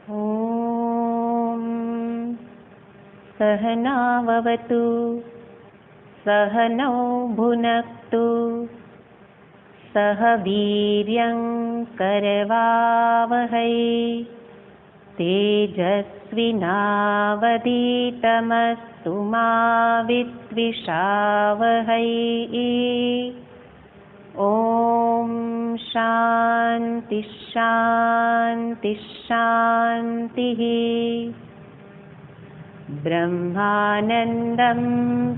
ॐ सहनाववतु सहनौ भुनक्तु सह वीर्यं करवावहै तेजस्विनावधीतमस्तु मा विद्विषावहै। ॐ शान्ति शान्ति शान्तिः। ब्रह्मानन्दं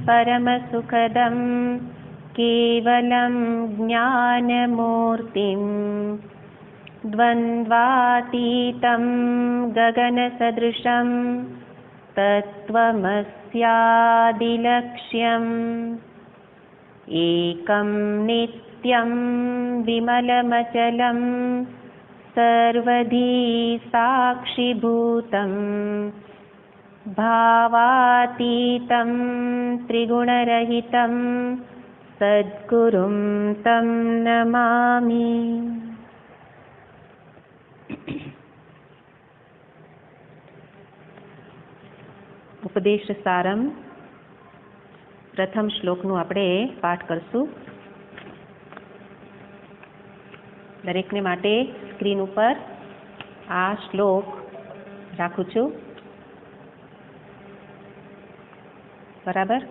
परमसुखदं केवलं ज्ञानमूर्तिं द्वन्द्वातीतं गगनसदृशं तत्त्वमस्यादिलक्ष्यम् एकं नित्यं विमलमचलं सर्वधी साक्षिभूतं भावातीतं त्रिगुणरहितं सद्गुरुं तं नमामि। ઉપદેશ સારમ પ્રથમ શ્લોકનું આપણે પાઠ કરશું. દરેકને માટે સ્ક્રીન ઉપર આ શ્લોક રાખું છું. બરાબર?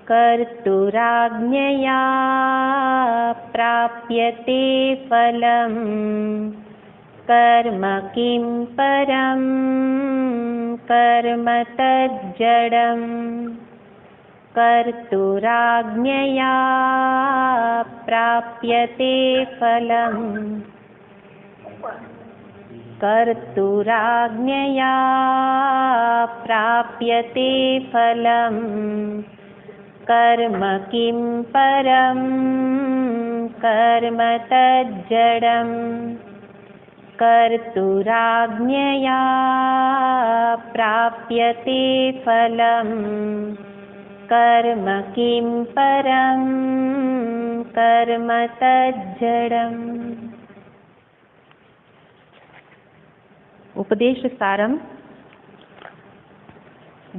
कर्तुराज्ञया प्राप्यते फलं कर्म किं परं कर्म तज्जडम्। कर्तुराज्ञया प्राप्यते फलं कर्तुराज्ञया प्राप्यते फलं कर्म किं परं कर्म तज्जडम्। कर्तुराज्ञया प्राप्यते फलं कर्म किं परं कर्म तज्जडम्। ઉપદેશ સારમ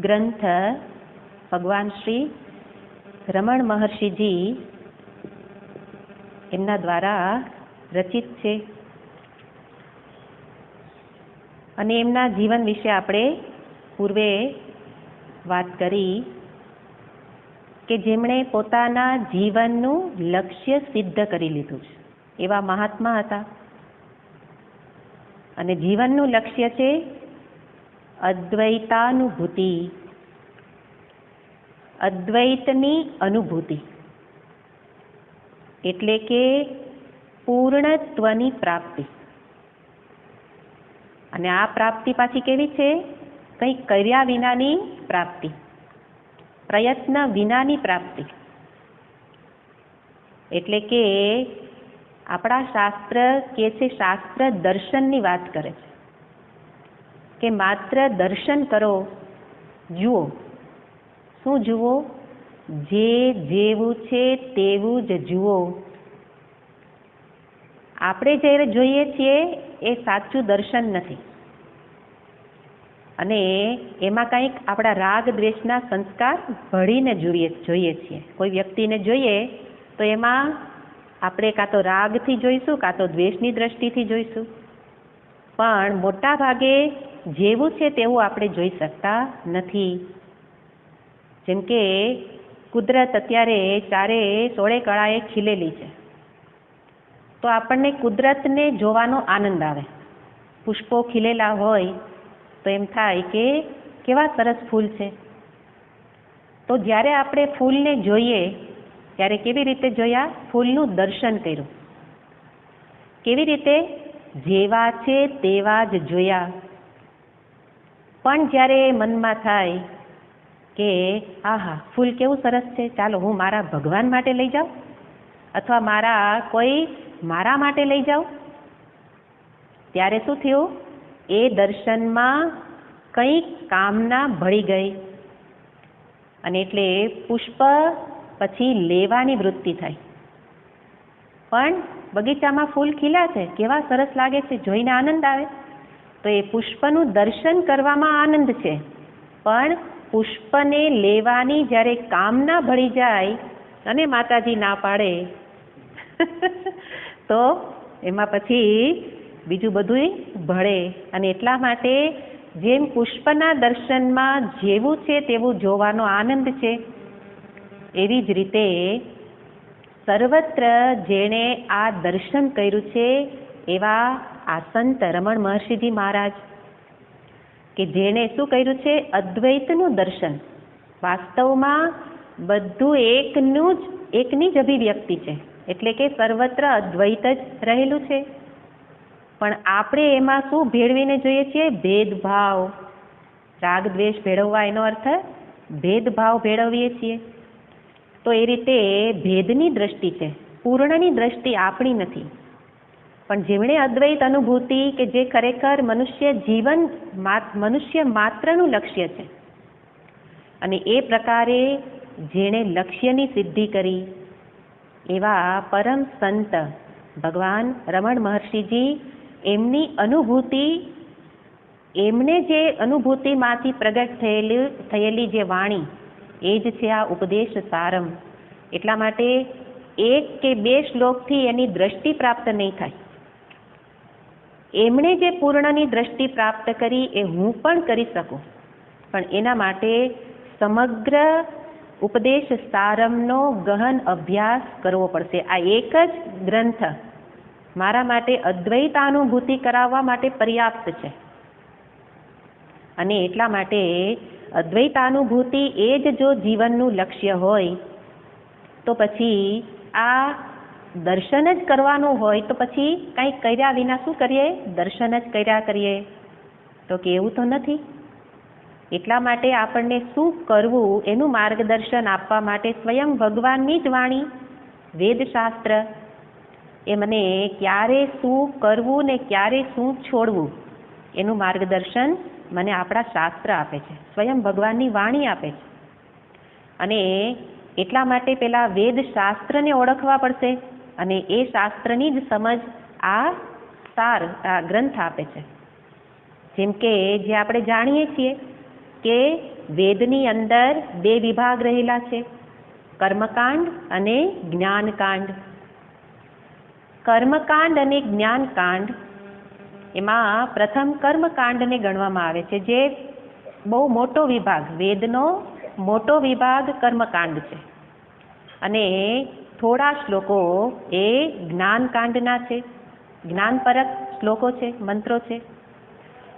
ગ્રંથ ભગવાન શ્રી રમણ મહર્ષિજી એમના દ્વારા રચિત છે અને એમના જીવન વિશે આપણે પૂર્વે વાત કરી કે જેમણે પોતાના જીવનનું લક્ષ્ય સિદ્ધ કરી લીધું છે એવા મહાત્મા હતા. અને જીવનનું લક્ષ્ય છે અદ્વૈતાનુભૂતિ, અદ્વૈતની અનુભૂતિ, એટલે કે પૂર્ણત્વની પ્રાપ્તિ. અને આ પ્રાપ્તિ પાછી કેવી છે? કંઈ કર્યા વિનાની પ્રાપ્તિ, પ્રયત્ન વિનાની પ્રાપ્તિ. એટલે કે આપણા શાસ્ત્ર કે છે, શાસ્ત્ર દર્શનની વાત કરે છે કે માત્ર દર્શન કરો, જુઓ. શું જુઓ? જે જેવું છે તેવું જ જુઓ. આપણે જ્યારે જોઈએ છીએ એ સાચું દર્શન નથી. અને એમાં કંઈક આપણા રાગ દ્વેષના સંસ્કાર ભળીને જોઈએ છીએ. કોઈ વ્યક્તિને જોઈએ તો એમાં આપણે કાં તો રાગથી જોઈશું, કાં તો દ્વેષની દ્રષ્ટિથી જોઈશું. પણ મોટા ભાગે જેવું છે તેવું આપણે જોઈ શકતા નથી. જેમ કે કુદરત અત્યારે ચારે સોળે કળાએ ખીલેલી છે, તો આપણને કુદરતને જોવાનો આનંદ આવે. પુષ્પો ખીલેલા હોય તો એમ થાય કે કેવા સરસ ફૂલ છે. તો જ્યારે આપણે ફૂલને જોઈએ ત્યારે કેવી રીતે જોયા? ફૂલનું દર્શન કર્યું. કેવી રીતે? જેવા છે તેવા જ જોયા. પણ જ્યારે મનમાં થાય કે આહા ફૂલ કેવું સરસ છે, ચાલો હું મારા ભગવાન માટે લઈ જાઉં અથવા મારા માટે લઈ જાઉં, ત્યારે શું થયું? એ દર્શનમાં કંઈક કામના ભળી ગઈ અને એટલે પુષ્પ પછી લેવાની વૃત્તિ થાય. પણ બગીચામાં ફૂલ ખીલ્યા છે, કેવા સરસ લાગે છે, જોઈને આનંદ આવે. તો એ પુષ્પનું દર્શન કરવામાં આનંદ છે, પણ પુષ્પને લેવાની જ્યારે કામના ભળી જાય અને માતાજી ના પાડે તો એમાં પછી બીજું બધું ભળે. અને એટલા માટે જેમ પુષ્પના દર્શનમાં જેવું છે તેવું જોવાનો આનંદ છે, એવી જ રીતે સર્વત્ર જેણે આ દર્શન કર્યું છે એવા આ સંત રમણ મહર્ષિજી મહારાજ, કે જેણે શું કર્યું છે? અદ્વૈતનું દર્શન. વાસ્તવમાં બધું એકની જ અભિવ્યક્તિ છે, એટલે કે સર્વત્ર અદ્વૈત જ રહેલું છે. પણ આપણે એમાં શું ભેળવીને જોઈએ છીએ? ભેદભાવ. રાગ દ્વેષ ભેળવવા એનો અર્થ ભેદભાવ ભેળવીએ છીએ. તો એ રીતે ભેદની દ્રષ્ટિ છે, પૂર્ણની દ્રષ્ટિ આપણી નથી. પણ જેમણે અદ્વૈત અનુભૂતિ, કે જે ખરેખર મનુષ્ય માત્રનું લક્ષ્ય છે, અને એ પ્રકારે જેણે લક્ષ્યની સિદ્ધિ કરી એવા પરમ સંત ભગવાન રમણ મહર્ષિજી, એમની અનુભૂતિ, એમને જે અનુભૂતિમાંથી પ્રગટ થયેલી જે વાણી, એ જ છે આ ઉપદેશ સારમ. એટલા માટે એક કે બે શ્લોકથી એની દ્રષ્ટિ પ્રાપ્ત નહીં થાય. એમણે જે પૂર્ણની દ્રષ્ટિ પ્રાપ્ત કરી એ હું પણ કરી શકું, પણ એના માટે સમગ્ર ઉપદેશ સારમનો ગહન અભ્યાસ કરવો પડશે. આ એક જ ગ્રંથ મારા માટે અદ્વૈતાનુભૂતિ કરાવવા માટે પર્યાપ્ત છે. અને એટલા માટે અદ્વૈતાનુભૂતિ એ જ જો જીવનનું લક્ષ્ય હોય, તો પછી આ દર્શન જ કરવાનું હોય તો પછી કંઈ કર્યા વિના શું કરીએ? દર્શન જ કર્યા કરીએ, તો કે એવું તો નથી. એટલા માટે આપણને શું કરવું એનું માર્ગદર્શન આપવા માટે સ્વયં ભગવાનની જ વાણી, વેદશાસ્ત્ર, એ મને ક્યારે શું કરવું ને ક્યારે શું છોડવું એનું માર્ગદર્શન મને આપણા શાસ્ત્ર આપે છે, સ્વયં ભગવાનની વાણી આપે છે. અને એટલા માટે પેલા વેદશાસ્ત્રને ઓળખવા પડશે, અને એ શાસ્ત્રની જ સમજ આ ગ્રંથ આપે છે. જેમ કે જે આપણે જાણીએ છીએ કે વેદની અંદર બે વિભાગ રહેલા છે, કર્મકાંડ અને જ્ઞાનકાંડ. કર્મકાંડ અને જ્ઞાનકાંડ, એમાં પ્રથમ કર્મકાંડને ગણવામાં આવે છે, જે બહુ મોટો વિભાગ, વેદનો મોટો વિભાગ કર્મકાંડ છે. અને થોડા શ્લોકો એ જ્ઞાનકાંડના છે, જ્ઞાનપરક શ્લોકો છે, મંત્રો છે.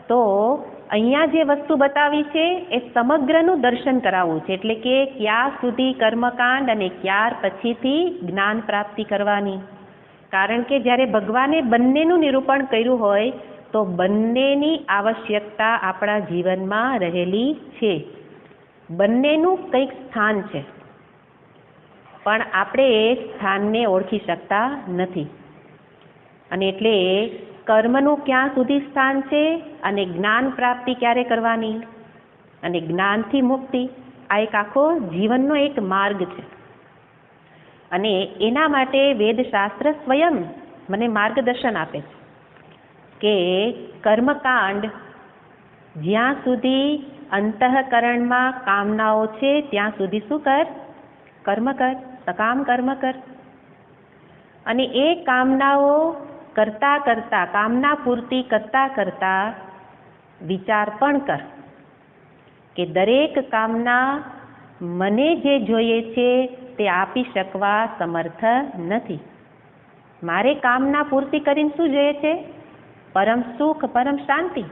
તો અહીંયા જે વસ્તુ બતાવી છે એ સમગ્રનું દર્શન કરાવવું છે, એટલે કે ક્યાં સુધી કર્મકાંડ અને ત્યાર પછીથી જ્ઞાન પ્રાપ્તિ કરવાની. કારણ કે જ્યારે ભગવાને બંનેનું નિરૂપણ કર્યું હોય તો બંનેની આવશ્યકતા આપણા જીવનમાં રહેલી છે, બંનેનું કંઈક સ્થાન છે, પણ આપણે એ સ્થાનને ઓળખી શકતા નથી. અને એટલે કર્મનું ક્યાં સુધી સ્થાન છે અને જ્ઞાન પ્રાપ્તિ ક્યારે કરવાની, અને જ્ઞાનથી મુક્તિ, આ એક આખો જીવનનો એક માર્ગ છે. અને એના માટે વેદશાસ્ત્ર સ્વયં મને માર્ગદર્શન આપે છે કે કર્મકાંડ, જ્યાં સુધી અંતઃકરણમાં કામનાઓ છે ત્યાં સુધી શું કર? કર્મ કર, સકામ કર્મ કર. અને એ કામનાઓ કરતા કરતા, કામના પૂર્તિ કરતા કરતા વિચાર પણ કર કે દરેક કામના મને જે જોઈએ છે તે આપી શકવા સમર્થ નથી. મારે કામના પૂર્તિ કરીને શું જોઈએ છે? પરમ સુખ, પરમ શાંતિ.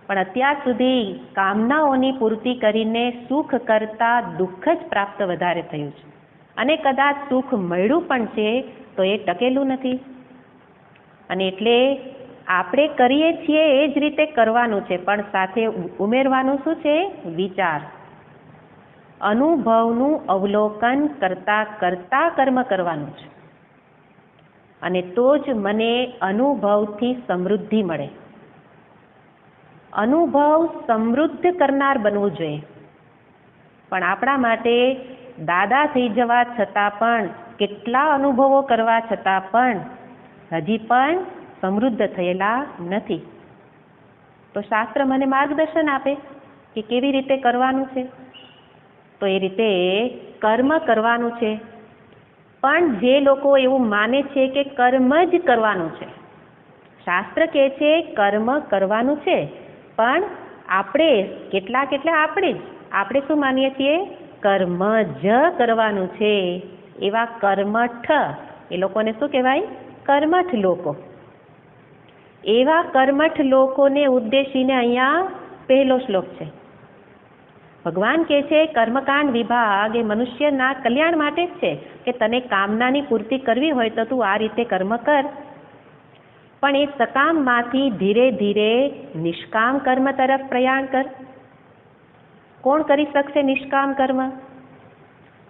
પણ અત્યાર સુધી કામનાઓની પૂર્તિ કરીને સુખ કરતા દુઃખ જ પ્રાપ્ત વધારે થયું છે, અને કદાચ સુખ મળ્યું પણ છે તો એ ટકેલું નથી. અને એટલે આપણે કરીએ છીએ એ જ રીતે કરવાનું છે, પણ સાથે ઉમેરવાનું શું છે? વિચાર. અનુભવનું અવલોકન કરતા કરતા કર્મ કરવાનું છે, અને તો જ મને અનુભવથી સમૃદ્ધિ મળે. અનુભવ સમૃદ્ધ કરનાર બનવું જોઈએ. પણ આપણા માટે દાદા થઈ જવા છતાં પણ કેટલા અનુભવો કરવા છતાં પણ હજી પણ સમૃદ્ધ થયેલા નથી. તો શાસ્ત્ર મને માર્ગદર્શન આપે કે કેવી રીતે કરવાનું છે. તો એ રીતે કર્મ કરવાનું છે. પણ જે લોકો એવું માને છે કે કર્મ જ કરવાનું છે, શાસ્ત્ર કહે છે કર્મ કરવાનું છે, પણ આપણે આપણે શું માનીએ છીએ? કર્મ જ કરવાનું છે. એવા કર્મઠ, એ લોકોને શું કહેવાય? કર્મઠ લોકો. એવા કર્મઠ લોકોને ઉદ્દેશીને અહીંયા પહેલો શ્લોક છે. ભગવાન કહે છે કર્મકાંડ વિભાગ એ મનુષ્યના કલ્યાણ માટે જ છે કે તને કામનાની પૂર્તિ કરવી હોય તો તું આ રીતે કર્મ કર. પણ એ સકામમાંથી ધીરે ધીરે નિષ્કામ કર્મ તરફ પ્રયાણ કર. કોણ કરી શકશે નિષ્કામ કર્મ?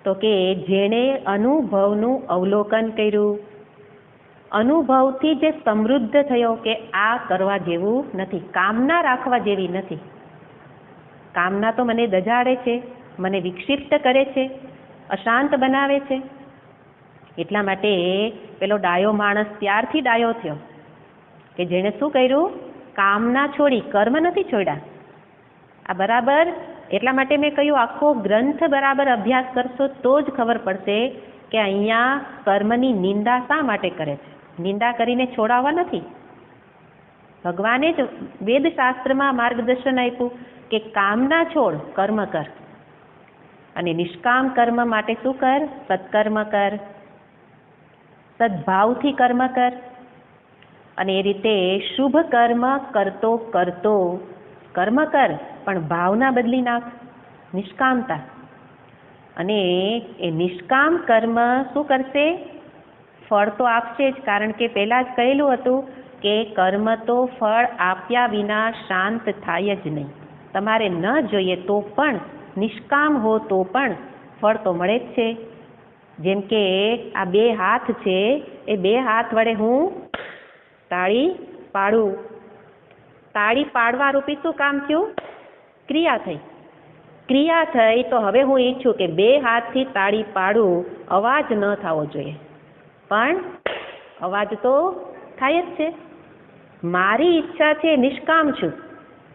તો કે જેણે અનુભવનું અવલોકન કર્યું, અનુભવથી જે સમૃદ્ધ થયો કે આ કરવા જેવું નથી, કામના રાખવા જેવી નથી. કામના તો મને દજાડે છે, મને વિક્ષિપ્ત કરે છે, અશાંત બનાવે છે. એટલા માટે પેલો ડાયો માણસ ત્યારથી ડાયો થયો કે જેણે શું કર્યું? કામના છોડી, કર્મ નથી છોડ્યા. આ બરાબર, એટલા માટે મેં કહ્યું આખો ગ્રંથ બરાબર અભ્યાસ કરશો તો જ ખબર પડશે કે અહીંયા કર્મની નિંદા શા માટે કરે છે. નિંદા કરીને છોડાવવા નથી. ભગવાને જ વેદશાસ્ત્રમાં માર્ગદર્શન આપ્યું કે કામના છોડ, કર્મ કર. અને નિષ્કામ કર્મ માટે શું કર? સત્કર્મ કર, સદભાવથી કર્મ કર. અને એ રીતે શુભ કર્મ કરતો કરતો કર્મ કર, પણ ભાવના બદલી નાખ, નિષ્કામતા. અને એ નિષ્કામ કર્મ શું કરશે? ફળ તો આપશે જ, કારણ કે પહેલાં જ કહેલું હતું કે કર્મ તો ફળ આપ્યા વિના શાંત થાય જ નહીં. તમારે ન જોઈએ તો પણ, નિષ્કામ હો તો પણ ફળ તો મળે જ છે. જેમ કે આ બે હાથ છે, એ બે હાથ વડે હું તાળી પાડું. તાળી પાડવા રૂપી શું કામ થયું? ક્રિયા થઈ. ક્રિયા થઈ તો હવે હું ઈચ્છું કે બે હાથથી તાળી પાડું, અવાજ ન થવો જોઈએ, પણ અવાજ તો થાય જ છે. મારી ઈચ્છા છે, નિષ્કામ છું,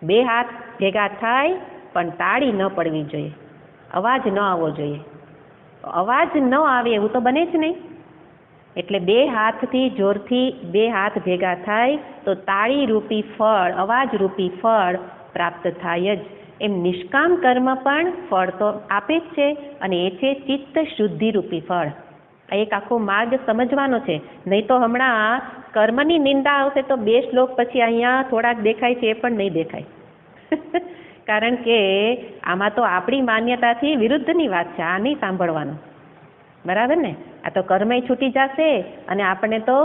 બે હાથ ભેગા થાય પણ તાળી ન પડવી જોઈએ, અવાજ ન આવવો જોઈએ. અવાજ ન આવે એવું તો બને જ નહીં. એટલે બે હાથથી જોરથી બે હાથ ભેગા થાય તો તાળી રૂપી ફળ, અવાજ રૂપી ફળ પ્રાપ્ત થાય જ. એમ નિષ્કામ કર્મ પણ ફળ તો આપે જ છે, અને એ છે ચિત્ત શુદ્ધિ રૂપી ફળ. આ એક આખો માર્ગ સમજવાનો છે. નહીં તો હમણાં કર્મની નિંદા આવશે તો બે શ્લોક પછી અહીંયા થોડાક દેખાય છે, એ પણ નહીં દેખાય. કારણ કે આમાં તો આપણી માન્યતાથી વિરુદ્ધની વાત છે. આ નહીં સાંભળવાનું, બરાબર ને? આ તો કર્મય છૂટી જશે અને આપણે તો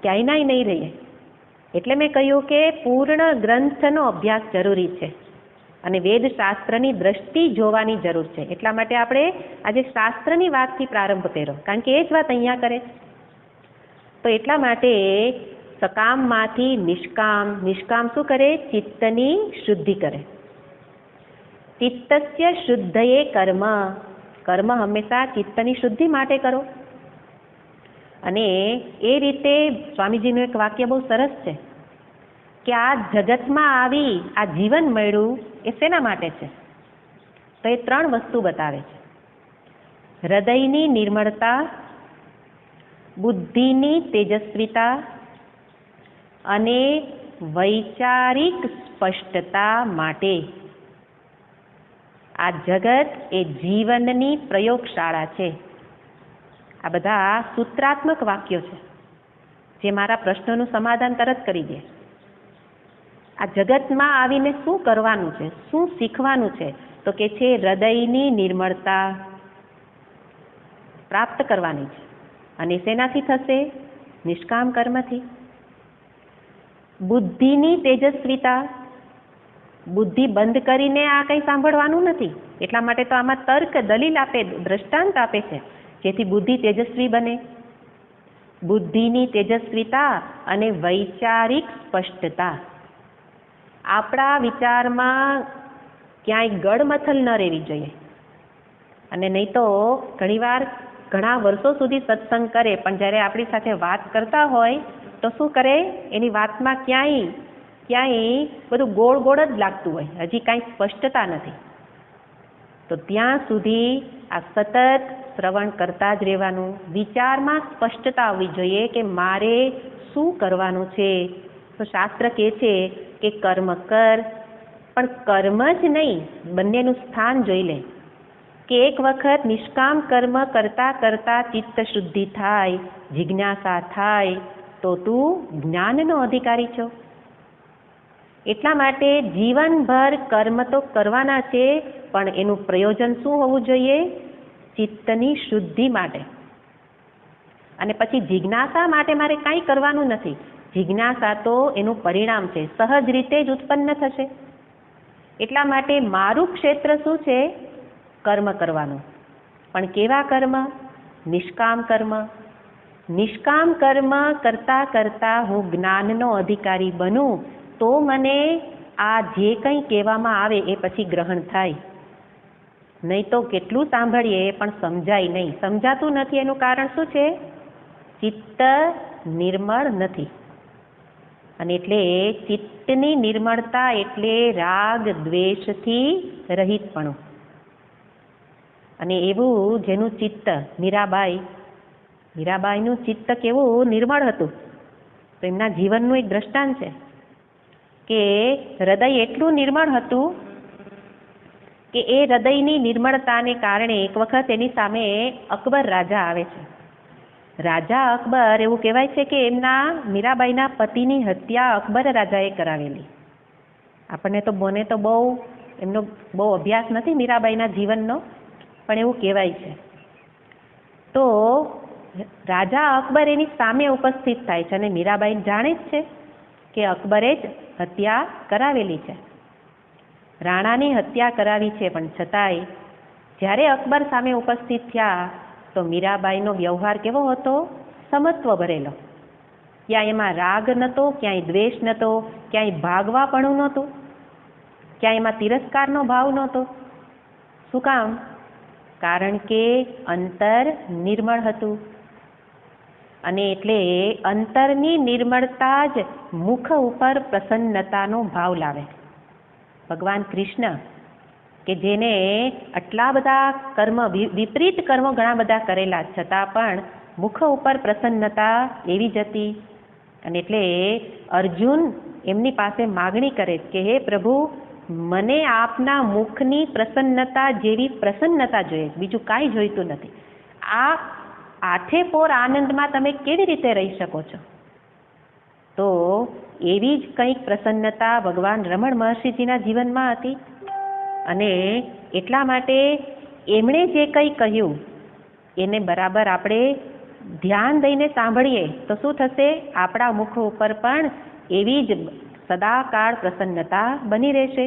ક્યાંય નહીં રહીએ. એટલે મેં કહ્યું કે પૂર્ણ ગ્રંથનો અભ્યાસ જરૂરી છે અને વેદશાસ્ત્રની દ્રષ્ટિ જોવાની જરૂર છે. એટલા માટે આપણે આજે શાસ્ત્રની વાતથી પ્રારંભ કર્યો, કારણ કે એ જ વાત અહીંયા કરે. તો એટલા માટે સકામમાંથી નિષ્કામ, નિષ્કામ શું કરે? ચિત્તની શુદ્ધિ કરે. ચિત્તસ્ય શુદ્ધયે કર્મ, કર્મ હંમેશા ચિત્તની શુદ્ધિ માટે કરો. અને એ રીતે સ્વામીજીનું એક વાક્ય બહુ સરસ છે કે આ જગતમાં આવી આ જીવન મળ્યું એ શેના માટે છે? તો એ ત્રણ વસ્તુ બતાવે છે: હૃદયની નિર્મળતા, બુદ્ધિની તેજસ્વીતા અને વૈચારિક સ્પષ્ટતા માટે. આ જગત એ જીવનની પ્રયોગશાળા છે. આ બધા સૂત્રાત્મક વાક્યો છે જે મારા પ્રશ્નોનું સમાધાન તરત કરી દે. આ જગતમાં આવીને શું કરવાનું છે, શું શીખવાનું છે? તો કે છે હૃદયની નિર્મળતા પ્રાપ્ત કરવાની છે. અને શેનાથી થશે? નિષ્કામ કર્મથી. બુદ્ધિની તેજસ્વીતા, બુદ્ધિ બંધ કરીને આ કંઈ સાંભળવાનું નથી. એટલા માટે તો આમાં તર્ક, દલીલ આપે, દ્રષ્ટાંત આપે છે, જેથી બુદ્ધિ તેજસ્વી બને. બુદ્ધિની તેજસ્વીતા અને વૈચારિક સ્પષ્ટતા. આપણા વિચારમાં ક્યાંય ગડમથલ ન રહેવી જોઈએ. અને નહીં તો ઘણીવાર ઘણા વર્ષો સુધી સત્સંગ કરે, પણ જ્યારે આપણી સાથે વાત કરતા હોય તો શું કરે, એની વાતમાં ક્યાંય બધું ગોળ ગોળ જ લાગતું હોય, હજી કાંઈ સ્પષ્ટતા નથી. તો ત્યાં સુધી આ સતત શ્રવણ કરતા જ રહેવાનું. વિચારમાં સ્પષ્ટતા આવવી જોઈએ કે મારે શું કરવાનું છે. તો શાસ્ત્ર કહે છે કે કર્મ કર, પણ કર્મ જ નહીં, બંનેનું સ્થાન જોઈ લે કે એક વખત નિષ્કામ કર્મ કરતા કરતા ચિત્ત શુદ્ધિ થાય, જિજ્ઞાસા થાય, તો તું જ્ઞાનનો અધિકારી છો. એટલા માટે જીવનભર કર્મ તો કરવાના છે, પણ એનું પ્રયોજન શું હોવું જોઈએ? ચિત્તની શુદ્ધિ માટે. અને પછી જિજ્ઞાસા માટે મારે કાંઈ કરવાનું નથી. જિજ્ઞાસા તો એનું પરિણામ છે, સહજ રીતે જ ઉત્પન્ન થશે. એટલા માટે મારું ક્ષેત્ર શું છે? કર્મ કરવાનું. પણ કેવા કર્મ? નિષ્કામ કર્મ. નિષ્કામ કર્મ કરતા કરતા હું જ્ઞાનનો અધિકારી બનું, તો મને આ જે કંઈ કહેવામાં આવે એ પછી ગ્રહણ થાય. નહીં તો કેટલું સાંભળીએ પણ સમજાય નહીં. સમજાતું નથી એનું કારણ શું છે? ચિત્ત નિર્મળ નથી. અને એટલે ચિત્તની નિર્મળતા એટલે રાગ દ્વેષથી રહિતપણું. અને એવું જેનું ચિત્ત, મીરાબાઈનું ચિત્ત કેવું નિર્મળ હતું. તો એમના જીવનનું એક દ્રષ્ટાંત છે કે હૃદય એટલું નિર્મળ હતું કે એ હૃદયની નિર્મળતાને કારણે એક વખત એની સામે અકબર રાજા આવે છે. રાજા અકબર, એવું કહેવાય છે કે એમના મીરાબાઈના પતિની હત્યા અકબર રાજાએ કરાવેલી. આપણને તો મને તો એમનો બહુ અભ્યાસ નથી મીરાબાઈના જીવનનો, પણ એવું કહેવાય છે. તો રાજા અકબર એની સામે ઉપસ્થિત થાય છે અને મીરાબાઈ જાણે જ છે કે અકબરે જ હત્યા કરાવેલી છે, રાણાની હત્યા કરાવી છે. પણ છતાંય જ્યારે અકબર સામે ઉપસ્થિત થયા તો મીરાબાઈનો વ્યવહાર કેવો હતો? સમત્વ ભરેલો. ક્યાંય એમાં રાગ નહોતો, ક્યાંય દ્વેષ નહોતો, ક્યાંય ભાગવાપણું નહોતું, ક્યાંય એમાં તિરસ્કારનો ભાવ નહોતો. શું કામ? કારણ કે અંતર નિર્મળ હતું. અને એટલે અંતરની નિર્મળતા જ મુખ ઉપર પ્રસન્નતાનો ભાવ લાવે. ભગવાન કૃષ્ણ કે જેને આટલા બધા કર્મ, વિપરીત કર્મો ઘણા બધા કરેલા, છતાં પણ મુખ ઉપર પ્રસન્નતા એવી જ હતી. અને એટલે અર્જુન એમની પાસે માગણી કરે કે હે પ્રભુ, મને આપના મુખની પ્રસન્નતા જેવી પ્રસન્નતા જોઈએ, બીજું કાંઈ જોઈતું નથી. આ આઠે પોર આનંદમાં તમે કેવી રીતે રહી શકો છો? તો એવી જ કંઈક પ્રસન્નતા ભગવાન રમણ મહર્ષિજીના જીવનમાં હતી. અને એટલા માટે એમણે જે કંઈ કહ્યું એને બરાબર આપણે ધ્યાન દઈને સાંભળીએ તો શું થશે? આપણા મુખ ઉપર પણ એવી જ સદાકાળ પ્રસન્નતા બની રહેશે.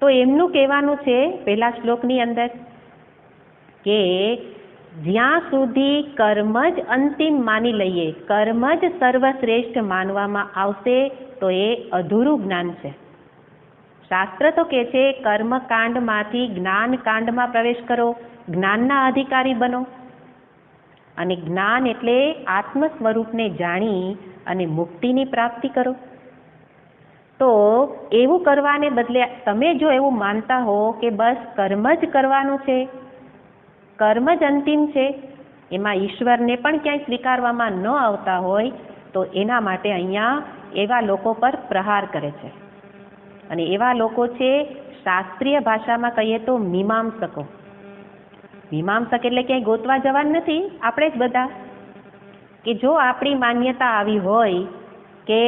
તો એમનું કહેવાનું છે પહેલા શ્લોકની અંદર કે જ્યાં સુધી કર્મ જ અંતિમ માની લઈએ, કર્મ જ સર્વશ્રેષ્ઠ માનવામાં આવશે તો એ અધૂરું જ્ઞાન છે. શાસ્ત્ર તો કહે છે કર્મકાંડમાંથી જ્ઞાનકાંડમાં પ્રવેશ કરો, જ્ઞાનના અધિકારી બનો. અને જ્ઞાન એટલે આત્મ સ્વરૂપને જાણી અને મુક્તિની પ્રાપ્તિ કરો. તો એવું કરવાને બદલે તમે જો એવું માનતા હો કે બસ કર્મ જ કરવાનું છે, કર્મ જ અંતિમ છે, એમાં ઈશ્વરને પણ ક્યાંય સ્વીકારવામાં ન આવતા હોય, તો એના માટે અહીંયા એવા લોકો પર પ્રહાર કરે છે. અને એવા લોકો છે, શાસ્ત્રીય ભાષામાં કહીએ તો મીમાંસકો. મીમાંસક એટલે ક્યાંય ગોતવા જવાનું નથી, આપણે જ બધા કે જો આપણી માન્યતા આવી હોય કે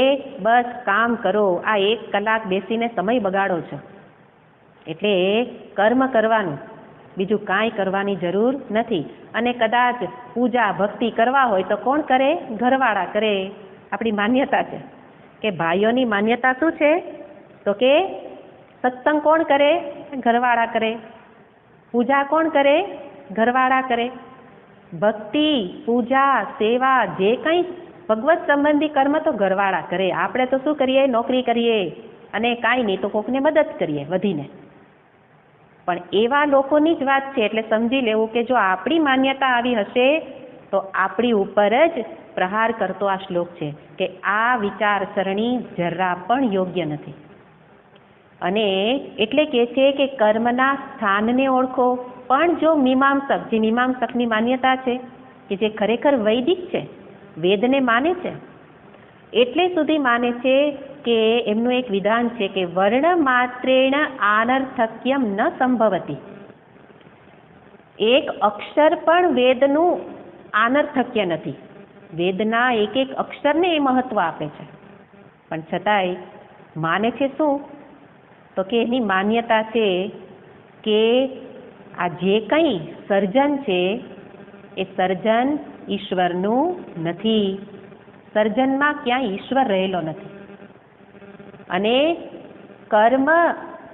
બસ કામ કરો, આ 1 કલાક બેસીને સમય બગાડો છો, એટલે કર્મ કરવાનું, બીજું કાંઈ કરવાની જરૂર નથી. અને કદાચ પૂજા ભક્તિ કરવા હોય તો કોણ કરે? ઘરવાળા કરે. આપણી માન્યતા છે કે ભાઈઓની માન્યતા શું છે? તો કે સત્સંગ કોણ કરે? ઘરવાળા કરે. પૂજા કોણ કરે? ઘરવાળા કરે. ભક્તિ, પૂજા, સેવા, જે કંઈ ભગવત સંબંધી કર્મ તો ઘરવાળા કરે. આપણે તો શું કરીએ? નોકરી કરીએ અને કાંઈ નહીં તો કોકને મદદ કરીએ વધીને. પણ એવા લોકોની જ વાત છે, એટલે સમજી લેવું કે જો આપણી માન્યતા આવી હશે તો આપણી ઉપર જ પ્રહાર કરતો આ શ્લોક છે કે આ વિચારસરણી જરા પણ યોગ્ય નથી. અને એટલે કે છે કે કર્મના સ્થાનને ઓળખો. પણ જો મીમાંસક, જે મીમાંસકની માન્યતા છે કે જે ખરેખર વૈદિક છે, વેદને માને છે, એટલે સુધી માને છે કે એમનું એક વિધાન છે કે વર્ણ માત્રેણ આનર્થક્યમ ન સંભવતી. એક અક્ષર પણ વેદનું આનર્થક્ય નથી. વેદના એક એક અક્ષરને એ મહત્વ આપે છે, પણ છતાંય માને છે શું? તો કે એની માન્યતા છે કે આ જે કંઈ સર્જન છે એ સર્જન ઈશ્વરનું નથી. સર્જનમાં ક્યાંય ઈશ્વર રહેલો નથી. અને કર્મ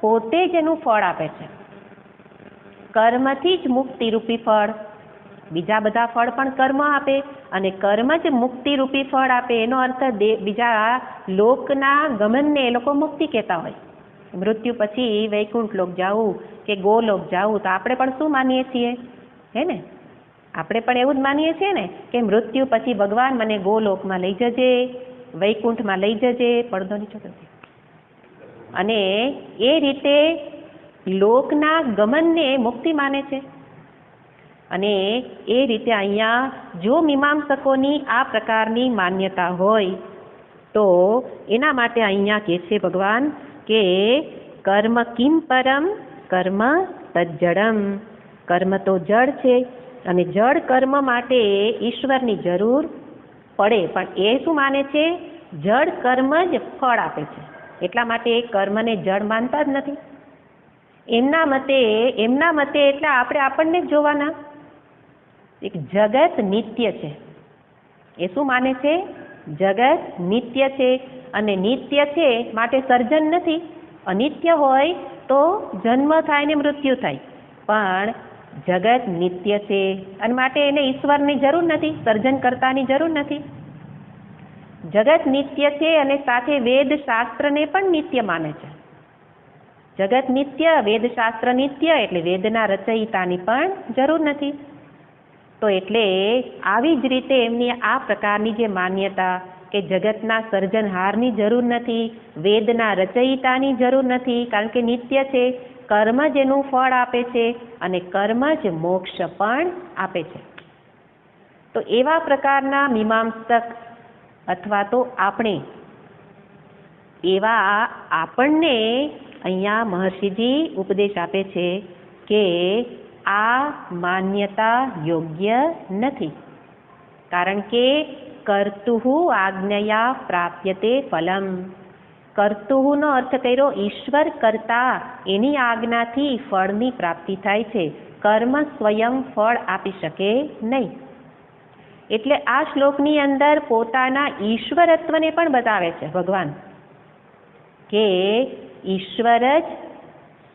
પોતે જ એનું ફળ આપે છે. કર્મથી જ મુક્તિરૂપી ફળ. બીજા બધા ફળ પણ કર્મ આપે અને કર્મ જ મુક્તિરૂપી ફળ આપે. એનો અર્થ બીજા લોકના ગમનને એ લોકો મુક્તિ કહેતા હોય. મૃત્યુ પછી વૈકુંઠ લોક જાવું કે ગોલોક જાવું તો આપણે પણ શું માનીએ છીએ? હે ને? આપણે પણ એવું જ માનીએ છીએ ને કે મૃત્યુ પછી ભગવાન મને ગોલોકમાં લઈ જજે, વૈકુંઠમાં લઈ જજે. પડદો નીચો કરજે. અને એ રીતે લોકના ગમનને મુક્તિ માને છે. અને એ રીતે અહીંયા જો મીમાંસકોની આ પ્રકારની માન્યતા હોય તો એના માટે અહીંયા કહે છે ભગવાન કે કર્મ કિમ પરમ કર્મ તજ્જડમ. કર્મ તો જડ છે અને જડ કર્મ માટે ઈશ્વરની જરૂર પડે. પણ એ શું માને છે? જડ કર્મ જ ફળ આપે છે. એટલા માટે એ કર્મને જડ માનતા જ નથી. એમના મતે એટલે આપણે આપણને જ જોવાના. એક જગત નિત્ય છે. એ શું માને છે? જગત નિત્ય છે અને નિત્ય છે માટે સર્જન નથી. અનિત્ય હોય તો જન્મ થાય ને મૃત્યુ થાય. પણ જગત નિત્ય છે અને માટે એને ઈશ્વરની જરૂર નથી, સર્જન કરતાની જરૂર નથી. જગત નિત્ય છે અને સાથે વેદ શાસ્ત્રને પણ નિત્ય માને છે. જગત નિત્ય, વેદશાસ્ત્ર નિત્ય, એટલે વેદના રચયિતાની પણ જરૂર નથી. તો એટલે આવી જ રીતે એમની આ પ્રકારની જે માન્યતા કે જગતના સર્જનહારની જરૂર નથી, વેદના રચયિતાની જરૂર નથી, કારણ કે નિત્ય છે, કર્મ જ એનું ફળ આપે છે અને કર્મ જ મોક્ષ પણ આપે છે. તો એવા પ્રકારના મીમાંસક અથવા તો આપણને અહીંયા મહર્ષિજી ઉપદેશ આપે છે કે આ માન્યતા યોગ્ય નથી. કારણ કે કર્તુઃ આજ્ઞયા પ્રાપ્યતે ફલમ. કર્તુઃનો અર્થ કર્યો ઈશ્વર કરતા, એની આજ્ઞાથી ફળની પ્રાપ્તિ થાય છે. કર્મ સ્વયં ફળ આપી શકે નહીં. એટલે આ શ્લોકની અંદર પોતાના ઈશ્વરત્વને પણ બતાવે છે ભગવાન કે ઈશ્વર જ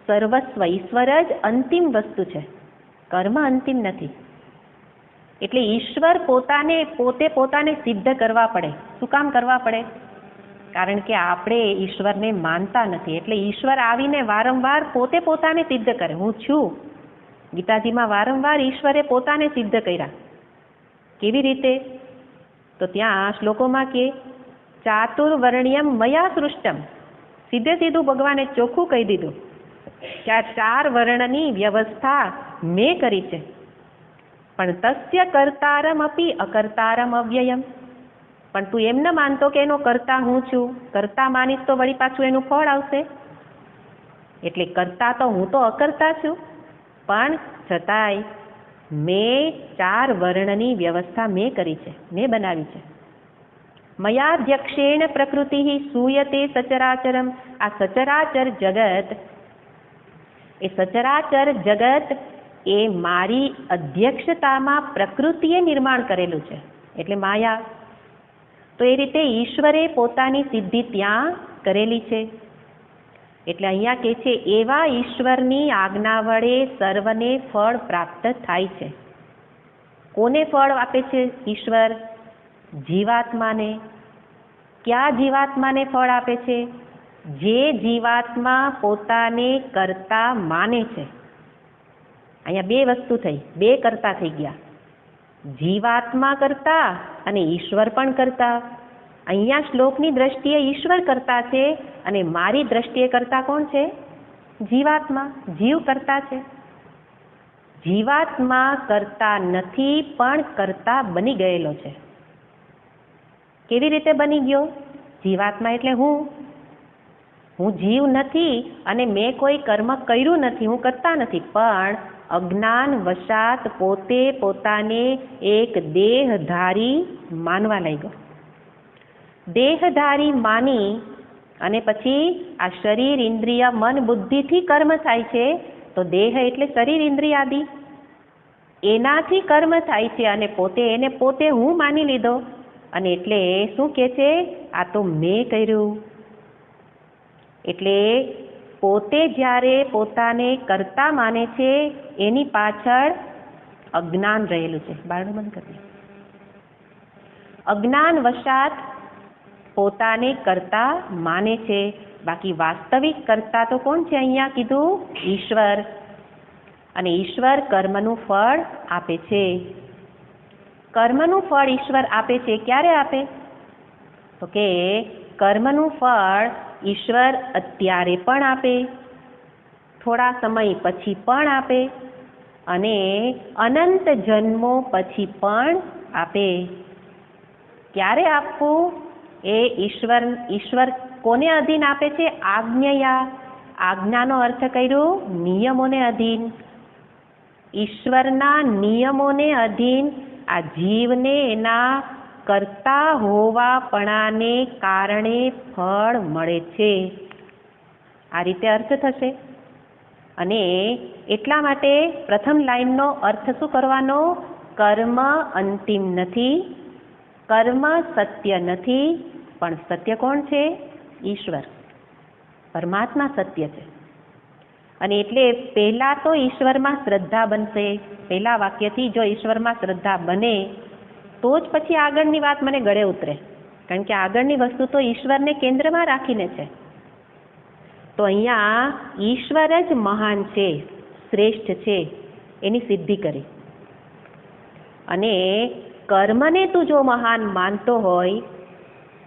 સર્વસ્વ, ઈશ્વર જ અંતિમ વસ્તુ છે, કર્મ અંતિમ નથી. એટલે ઈશ્વર પોતાને સિદ્ધ કરવા પડે. શું કામ કરવા પડે? કારણ કે આપણે ઈશ્વરને માનતા નથી. એટલે ઈશ્વર આવીને વારંવાર પોતાને સિદ્ધ કરે, હું છું. ગીતાજીમાં વારંવાર ઈશ્વરે પોતાને સિદ્ધ કર્યા. કેવી રીતે? તો ત્યાં શ્લોકોમાં કે ચાતુર્વર્ણ્યમ મયા સૃષ્ટમ. સીધે સીધું ભગવાને ચોખ્ખું કહી દીધું કે આ 4 વર્ણની વ્યવસ્થા મેં કરી છે. પણ તસ્ય કર્તારમ અપી અકર્તારમ અવ્યયમ. પણ તું એમ ન માનતો કે એનો કર્તા હું છું. કર્તા માનીશ તો વળી પાછું એનું ફળ આવશે. એટલે કર્તા તો હું તો અકર્તા છું, પણ છતાંય મેં 4 વર્ણની વ્યવસ્થા મેં કરી છે, મેં બનાવી છે. મયાધ્યક્ષેણ પ્રકૃતિ સૂયતે સચરાચરમ. આ સચરાચર જગત એ મારી અધ્યક્ષતામાં પ્રકૃતિએ નિર્માણ કરેલું છે, એટલે માયા. તો એ રીતે ઈશ્વરે પોતાની સિદ્ધિ ત્યાં કરેલી છે. એટલે અહીંયા કહે છે એવા ઈશ્વરની આજ્ઞા વડે સર્વને ફળ પ્રાપ્ત થાય છે. કોને ફળ આપે છે ઈશ્વર? જીવાત્માને. કયા જીવાત્માને ફળ આપે છે? જે જીવાત્મા પોતાને કર્તા માને છે. અહીંયા બે વસ્તુ થઈ, બે કરતા થઈ ગયા, જીવાત્મા કરતા અને ઈશ્વર પણ કરતા. અહીંયા શ્લોકની દ્રષ્ટિએ ઈશ્વર કરતા છે અને મારી દ્રષ્ટિએ કરતા કોણ છે? જીવાત્મા, જીવ કરતા છે. જીવાત્મા કરતા નથી પણ કરતા બની ગયેલો છે. કેવી રીતે બની ગયો? જીવાત્મા એટલે હું જીવ નથી અને મેં કોઈ કર્મ કર્યું નથી, હું કરતા નથી, પણ અજ્ઞાન વશાત પોતે પોતાને એક દેહધારી માનવા લાગ્યો. દેહધારી માની અને પછી આ શરીર, ઇન્દ્રિય, મન, બુદ્ધિથી કર્મ થાય છે. તો દેહ એટલે શરીર, ઇન્દ્રિય આદિ, એનાથી કર્મ થાય છે અને એને પોતે હું માની લીધો. અને એટલે શું કહે છે? આ તો મેં કર્યું. એટલે પોતે જ્યારે પોતાને કરતા માને છે એની પાછળ અજ્ઞાન રહેલું છે. બારણું બંધ કરી. અજ્ઞાન વશાત પોતાને કરતા માને છે. બાકી વાસ્તવિક કરતા તો કોણ છે? અહીંયા કીધું ઈશ્વર. અને ઈશ્વર કર્મનું ફળ આપે છે. કર્મનું ફળ ઈશ્વર આપે છે. ક્યારે આપે? તો કે કર્મનું ફળ ઈશ્વર અત્યારે પણ આપે, થોડા સમય પછી પણ આપે અને અનંત જન્મો પછી પણ આપે. ક્યારે આપવું? એ ઈશ્વર કોને અધીન આપે છે? આજ્ઞયા. આજ્ઞાનો અર્થ કર્યો નિયમોને અધીન. ઈશ્વરના નિયમોને અધીન આ જીવને એના કરતા હોવાપણાને કારણે ફળ મળે છે. આ રીતે અર્થ થશે. અને એટલા માટે પ્રથમ લાઈનનો અર્થ શું કરવાનો? કર્મ અંતિમ નથી, કર્મ સત્ય નથી, પણ સત્ય કોણ છે? ઈશ્વર, પરમાત્મા સત્ય છે. અને એટલે પહેલા તો ઈશ્વરમાં શ્રદ્ધા બનશે. પહેલા વાક્યથી જો ઈશ્વરમાં શ્રદ્ધા બને તો જ પછી આગળની વાત મને ગળે ઉતરે. કારણ કે આગળની વસ્તુ તો ઈશ્વરને કેન્દ્રમાં રાખીને છે. તો અહીંયા ઈશ્વર જ મહાન છે, શ્રેષ્ઠ છે, એની સિદ્ધિ કરી. અને કર્મને તું જો મહાન માનતો હોય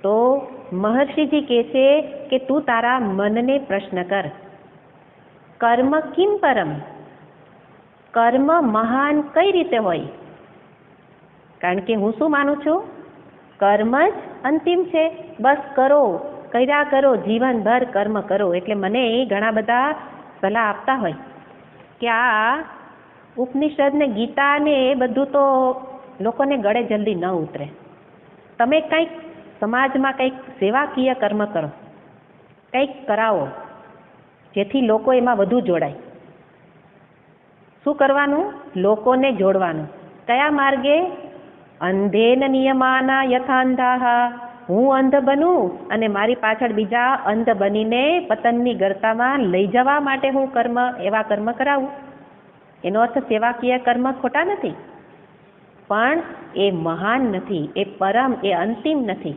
તો મહર્ષિજી કહે છે કે તું તારા મનને પ્રશ્ન કર, કર્મ કિમ પરમ? કર્મ મહાન કઈ રીતે હોય? કારણ કે હું શું માનું છું? કર્મ જ અંતિમ છે. બસ કરો, કર્યા કરો, જીવનભર કર્મ કરો. એટલે મને ઘણા બધા સલાહ આપતા હોય કે આ ઉપનિષદ ને ગીતા ને એ બધું તો લોકોને ગળે જલ્દી ન ઉતરે. તમે કંઈક સમાજમાં કંઈક સેવાકીય કર્મ કરો, કંઈક કરાવો જેથી લોકો એમાં વધુ જોડાય. શું કરવાનું? લોકોને જોડવાનું. કયા માર્ગે? અંધેન નિયમાના યથાંધાહ. હું અંધ બનું અને મારી પાછળ બીજા અંધ બનીને પતનની ગર્તામાં લઈ જવા માટે હું એવા કર્મ કરાવું. એનો અર્થ સેવાકીય કર્મ ખોટા નથી, પણ એ મહાન નથી, એ પરમ, એ અંતિમ નથી.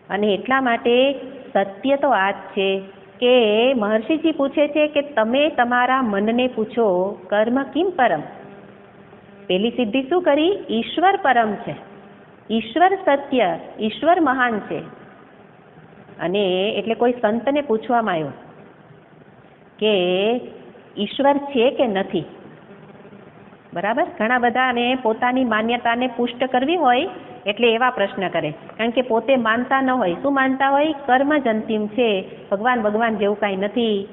અને એટલા માટે સત્ય તો આ જ છે કે મહર્ષિજી પૂછે છે કે તમે તમારા મનને પૂછો, કર્મ કિમ પરમ? પેલી સિદ્ધિ શું કરી? ઈશ્વર પરમ છે, ઈશ્વર સત્ય, ઈશ્વર મહાન છે. અને એટલે કોઈ સંતને પૂછવામાં આવ્યો કે ઈશ્વર છે કે નથી? બરાબર, ઘણા બધાને પોતાની માન્યતાને પુષ્ટ કરવી હોય એટલે એવા પ્રશ્ન કરે. કારણ કે પોતે માનતા ન હોય. શું માનતા હોય? કર્મ જ અંતિમ છે, ભગવાન જેવું કાંઈ નથી.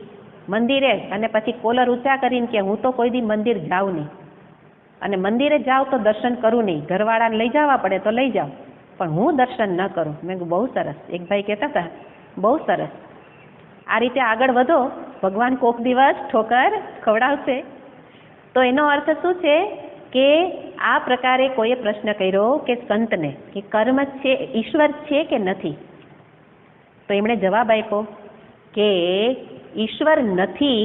મંદિરે અને પછી કોલર ઊંચા કરીને કે હું તો કોઈ દી મંદિર જાઉં નહીં, અને મંદિરે જાઉં તો દર્શન કરું નહીં, ઘરવાળાને લઈ જવા પડે તો લઈ જાઓ, પણ હું દર્શન ન કરું. મેં કહ્યું બહુ સરસ. એક ભાઈ કહેતા હતા બહુ સરસ, આ રીતે આગળ વધો, ભગવાન કોક દિવસ ઠોકર ખવડાવશે. તો એનો અર્થ શું છે કે આ પ્રકારે કોઈએ પ્રશ્ન કર્યો કે સંતને કે કર્મ છે, ઈશ્વર છે કે નથી? તો એમણે જવાબ આપ્યો કે ઈશ્વર નથી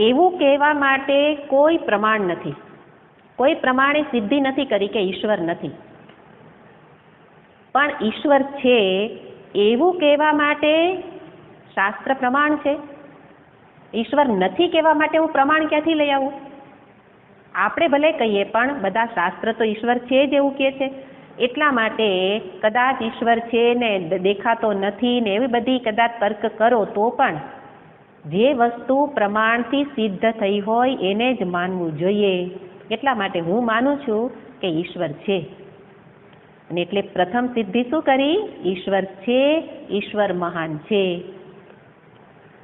એવું કહેવા માટે કોઈ પ્રમાણ નથી, કોઈ પ્રમાણે સિદ્ધિ નથી કરી કે ઈશ્વર નથી. પણ ઈશ્વર છે એવું કહેવા માટે શાસ્ત્ર પ્રમાણ છે. ઈશ્વર નથી કહેવા માટે હું પ્રમાણ ક્યાંથી લઈ આવું? આપણે ભલે કહીએ પણ બધા શાસ્ત્ર તો ઈશ્વર છે જ એવું કહે છે. એટલા માટે કદાચ ઈશ્વર છે ને દેખાતો નથી ને એવી બધી કદાચ તર્ક કરો તો પણ જે વસ્તુ પ્રમાણથી સિદ્ધ થઈ હોય એને જ માનવું જોઈએ. એટલા માટે હું માનું છું કે ઈશ્વર છે. અને એટલે પ્રથમ સિદ્ધિ શું કરી? ઈશ્વર છે, ઈશ્વર મહાન છે.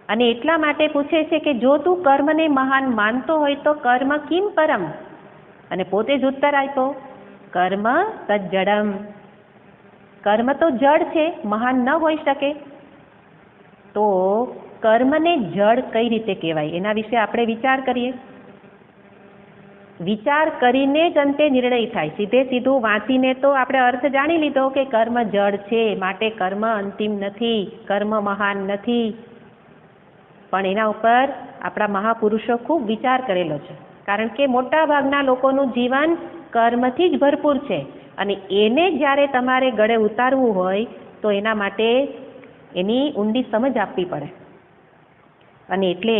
અને એટલા માટે પૂછે છે કે જો તું કર્મને મહાન માનતો હોય તો કર્મ કિમ પરમ? અને પોતે જ ઉત્તર આપ્યો, કર્મ તજ્જડમ. કર્મ તો જડ છે, મહાન ન હોઈ શકે. તો કર્મને જડ કઈ રીતે કહેવાય એના વિશે આપણે વિચાર કરીએ. વિચાર કરીને જ અંતે નિર્ણય થાય. સીધે સીધું વાંચીને તો આપણે અર્થ જાણી લીધો કે કર્મ જડ છે, માટે કર્મ અંતિમ નથી, કર્મ મહાન નથી. પણ એના ઉપર આપણા મહાપુરુષો ખૂબ વિચાર કરેલો છે. કારણ કે મોટા ભાગના લોકોનું જીવન કર્મથી જ ભરપૂર છે. અને એને જ્યારે તમારે ગળે ઉતારવું હોય તો એના માટે એની ઊંડી સમજ આપવી પડે. અને એટલે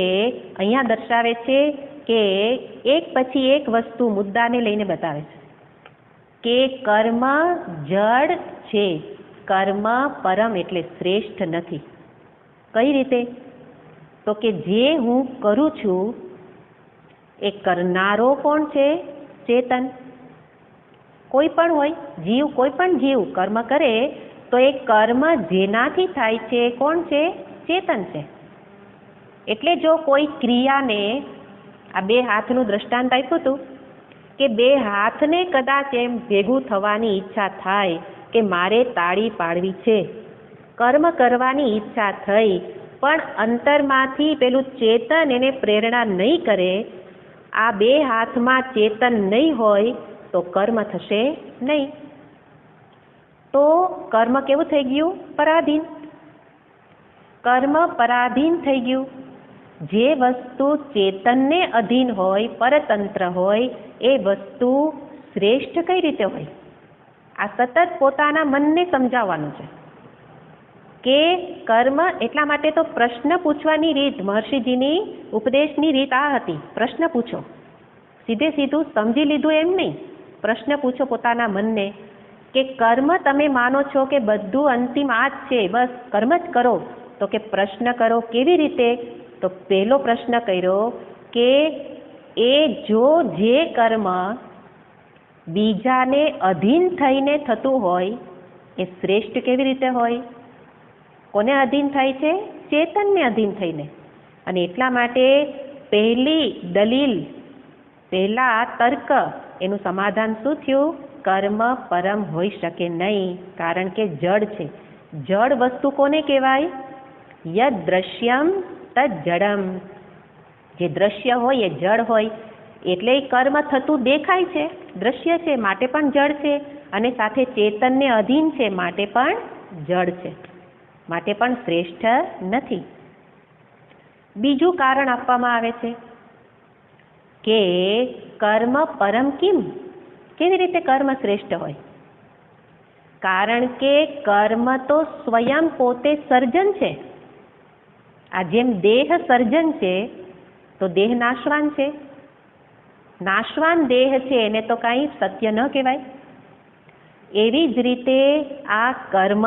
અહીંયા દર્શાવે છે કે એક પછી એક વસ્તુ મુદ્દાને લઈને બતાવે છે કે કર્મ જડ છે, કર્મ પરમ એટલે શ્રેષ્ઠ નથી. કઈ રીતે? તો કે જે હું કરું છું એ કરનારો કોણ છે? ચેતન. કોઈ પણ હોય જીવ, કોઈ પણ જીવ કર્મ કરે તો એ કર્મ જેનાથી થાય છે કોણ છે? ચેતન છે. એટલે જો કોઈ ક્રિયાને, આ બે હાથનું દ્રષ્ટાંત આપ્યું હતું કે બે હાથને કદાચ એમ ભેગું થવાની ઈચ્છા થાય કે મારે તાળી પાડવી છે, કર્મ કરવાની ઈચ્છા થઈ, પણ અંતરમાંથી પેલું ચેતન એને પ્રેરણા નહીં કરે, આ બે હાથમાં ચેતન નહીં હોય તો કર્મ થશે નહીં. તો કર્મ કેવું થઈ ગયું? પરાધીન. કર્મ પરાધીન થઈ ગયું. જે વસ્તુ ચેતનને અધીન હોય, પરતંત્ર હોય, એ વસ્તુ શ્રેષ્ઠ કઈ રીતે હોય? આ સતત પોતાના મનને સમજાવવાનું છે કે કર્મ. એટલા માટે તો પ્રશ્ન પૂછવાની રીત, મહર્ષિજીની ઉપદેશની રીત આ હતી, પ્રશ્ન પૂછો. સીધે સીધું સમજી લીધું એમ નહીં, પ્રશ્ન પૂછો પોતાના મનને કે કર્મ તમે માનો છો કે બધું અંતિમ આ જ છે, બસ કર્મ જ કરો. તો કે પ્રશ્ન કરો કેવી રીતે? તો પહેલો પ્રશ્ન કર્યો કે એ જો જે કર્મ બીજાને અધીન થઈને થતું હોય એ શ્રેષ્ઠ કેવી રીતે હોય? કોને અધીન થાય છે? ચેતનને અધીન થઈને. અને એટલા માટે પહેલી દલીલ, પહેલા તર્ક, એનું સમાધાન શું થયું? કર્મ પરમ હોઈ શકે નહીં, કારણ કે જડ છે. જડ વસ્તુ કોને કહેવાય? યદ દ્રશ્યમ તદ જડમ. જે દ્રશ્ય હોય એ જડ હોય, એટલે કર્મ થતું દેખાય છે, દ્રશ્ય છે માટે પણ જડ છે, અને સાથે ચેતનને અધીન છે માટે પણ જડ છે, માટે પણ શ્રેષ્ઠ નથી. બીજું કારણ આપવામાં આવે છે કે કર્મ પરમ કિમ? કેવી રીતે કર્મ શ્રેષ્ઠ હોય? કારણ કે કર્મ તો સ્વયં પોતે સર્જન છે. આ જેમ દેહ સર્જન છે તો દેહ નાશવાન છે. નાશવાન દેહ છે એને તો કાંઈ સત્ય ન કહેવાય. એવી જ રીતે આ કર્મ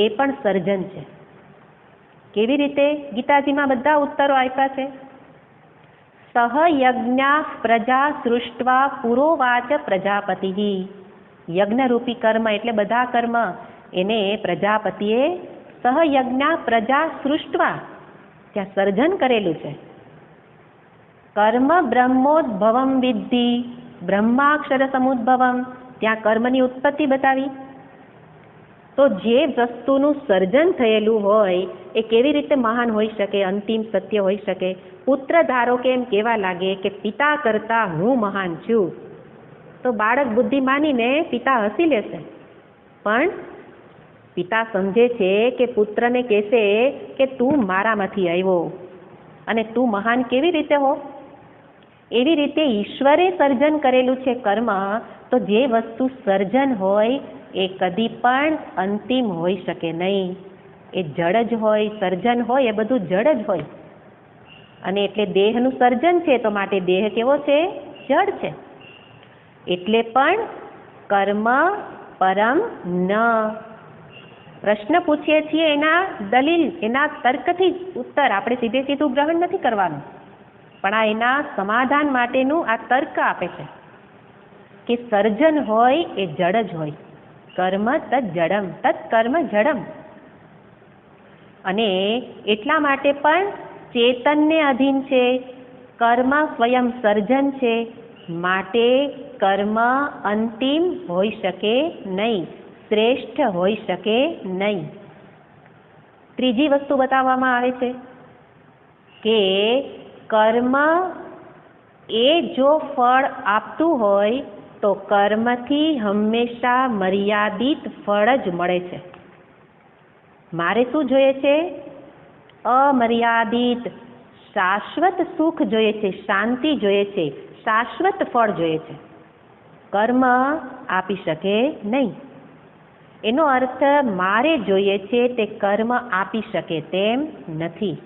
એ પણ સર્જન છે. કેવી રીતે? ગીતાજીમાં બધા ઉત્તરો આપ્યા છે. સહયજ્ઞા પ્રજા સૃષ્ટવા પુરોવાચ પ્રજાપતિ. યજ્ઞરૂપી કર્મ એટલે બધા કર્મ, એને પ્રજાપતિએ સહયજ્ઞા પ્રજા સૃષ્ટવા, ત્યાં સર્જન કરેલું છે. કર્મ બ્રહ્મોદ્ભવમ વિદ્ધિ, બ્રહ્માક્ષર સમુદ્ભવમ, ત્યાં કર્મની ઉત્પત્તિ બતાવી. તો જે વસ્તુનું સર્જન થયેલું હોય એ કેવી રીતે મહાન હોઈ શકે, અંતિમ સત્ય હોઈ શકે? પુત્ર ધારો કે એમ કહેવા લાગે કે પિતા કરતા હું મહાન છું, તો બાળક બુદ્ધિ માનીને પિતા હસી લેશે. પણ પિતા સમજે છે કે પુત્રને કહેશે કે તું મારામાંથી આવ્યો અને તું મહાન કેવી રીતે હો? એવી રીતે ઈશ્વરે સર્જન કરેલું છે કર્મ, તો જે વસ્તુ સર્જન હોય એ કદી પણ અંતિમ હોઈ શકે નહીં. એ જડ જ હોય, સર્જન હોય એ બધું જડ જ હોય. અને એટલે દેહનું સર્જન છે તો માટે દેહ કેવો છે? જડ છે. એટલે પણ કર્મ પરમ ન. પ્રશ્ન પૂછીએ છીએ એના દલીલ, એના તર્કથી ઉત્તર, આપણે સીધે સીધું ગ્રહણ નથી કરવાનું, પણ આ એના સમાધાન માટેનું આ તર્ક આપે છે કે સર્જન હોય એ જડ જ હોય. કર્મ તત જડમ, તત કર્મ જડમ. અને એટલા માટે પણ ચેતનને અધીન છે. કર્મ સ્વયં સર્જન છે, માટે કર્મ અંતિમ હોઈ શકે નહીં, શ્રેષ્ઠ હોઈ શકે નહીં. ત્રીજી વસ્તુ બતાવવામાં આવે છે કે કર્મ એ જો ફળ આપતું હોય તો કર્મથી હંમેશા મર્યાદિત ફળ જ મળે છે. મારે શું જોઈએ છે? અમર્યાદિત શાશ્વત સુખ જોઈએ છે, શાંતિ જોઈએ છે, શાશ્વત ફળ જોઈએ છે. કર્મ આપી શકે નહીં. એનો અર્થ મારે જોઈએ છે તે કર્મ આપી શકે તેમ નથી.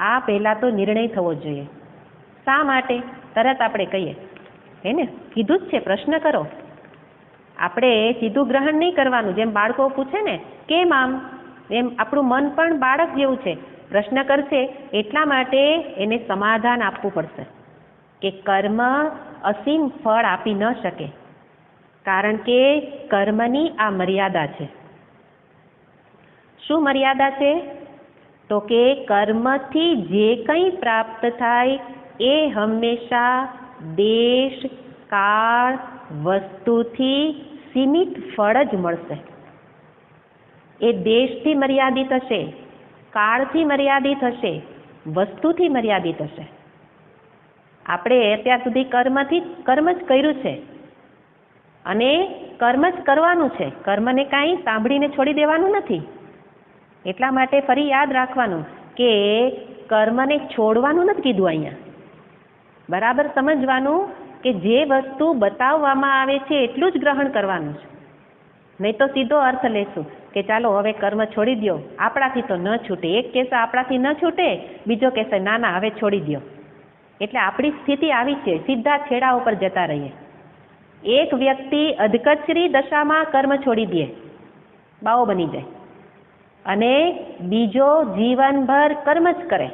આ પહેલાં તો નિર્ણય થવો જોઈએ. શા માટે? તરત આપણે કહીએ હે ને, કીધું જ છે, પ્રશ્ન કરો. આપણે સીધું ગ્રહણ નહીં કરવાનું. જેમ બાળકો પૂછે ને કેમ આમ, એમ આપણું મન પણ બાળક જેવું છે, પ્રશ્ન કરશે. એટલા માટે એને સમાધાન આપવું પડશે કે કર્મ અસીમ ફળ આપી ન શકે, કારણ કે કર્મની આ મર્યાદા છે. શું મર્યાદા છે? તો કે કર્મથી જે કંઈ પ્રાપ્ત થાય એ હંમેશા દેશ, કાળ, વસ્તુથી સીમિત ફળ જ મળશે. એ દેશથી મર્યાદિત હશે, કાળથી મર્યાદિત હશે, વસ્તુથી મર્યાદિત હશે. આપણે અત્યાર સુધી કર્મ જ કર્યું છે અને કર્મ જ કરવાનું છે. કર્મને કાંઈ સાંભળીને છોડી દેવાનું નથી. એટલા માટે ફરી યાદ રાખવાનું કે કર્મને છોડવાનું નથી કીધું અહીંયા. બરાબર સમજવાનું કે જે વસ્તુ બતાવવામાં આવે છે એટલું જ ગ્રહણ કરવાનું છે. નહીં તો સીધો અર્થ લેશું કે ચાલો હવે કર્મ છોડી દો, આપણાથી તો ન છૂટે. એક કહેશે આપણાથી ન છૂટે, બીજો કહેશે ના ના હવે છોડી દો. એટલે આપણી સ્થિતિ આવી છે, સીધા છેડા ઉપર જતા રહીએ. એક વ્યક્તિ અધકચરી દશામાં કર્મ છોડી દે, બાવો બની જાય, અને બીજો જીવનભર કર્મ જ કરે.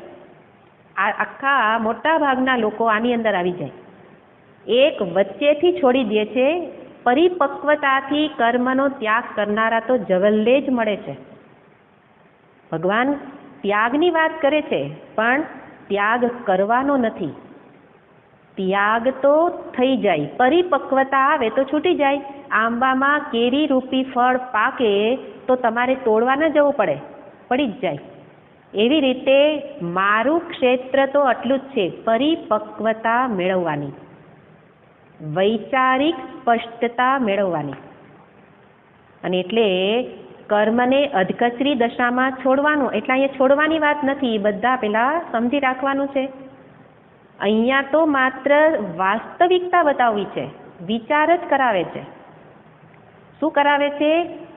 આ આખા મોટા ભાગના લોકો આની અંદર આવી જાય. એક વચ્ચેથી છોડી દે છે. પરિપક્વતાથી કર્મનો ત્યાગ કરનારા તો જવલ્લે જ મળે છે. ભગવાન ત્યાગની વાત કરે છે, પણ ત્યાગ કરવાનો નથી. ત્યાગ તો થઈ જાય, પરિપક્વતા આવે તો છૂટી જાય. આંબામાં કેરી રૂપી ફળ પાકે તો તમારે તોડવા ન જવું પડે, પડી જ જાય. એવી રીતે મારું ક્ષેત્ર તો આટલું જ છે, પરિપક્વતા મેળવવાની, વૈચારિક સ્પષ્ટતા મેળવવાની. અને એટલે કર્મને અધકચરી દશામાં છોડવાનું, એટલે અહીંયા છોડવાની વાત નથી. બધા પેલા સમજી રાખવાનું છે. અહીંયા તો માત્ર વાસ્તવિકતા બતાવવી છે, વિચાર જ કરાવે છે. શું કરાવે છે?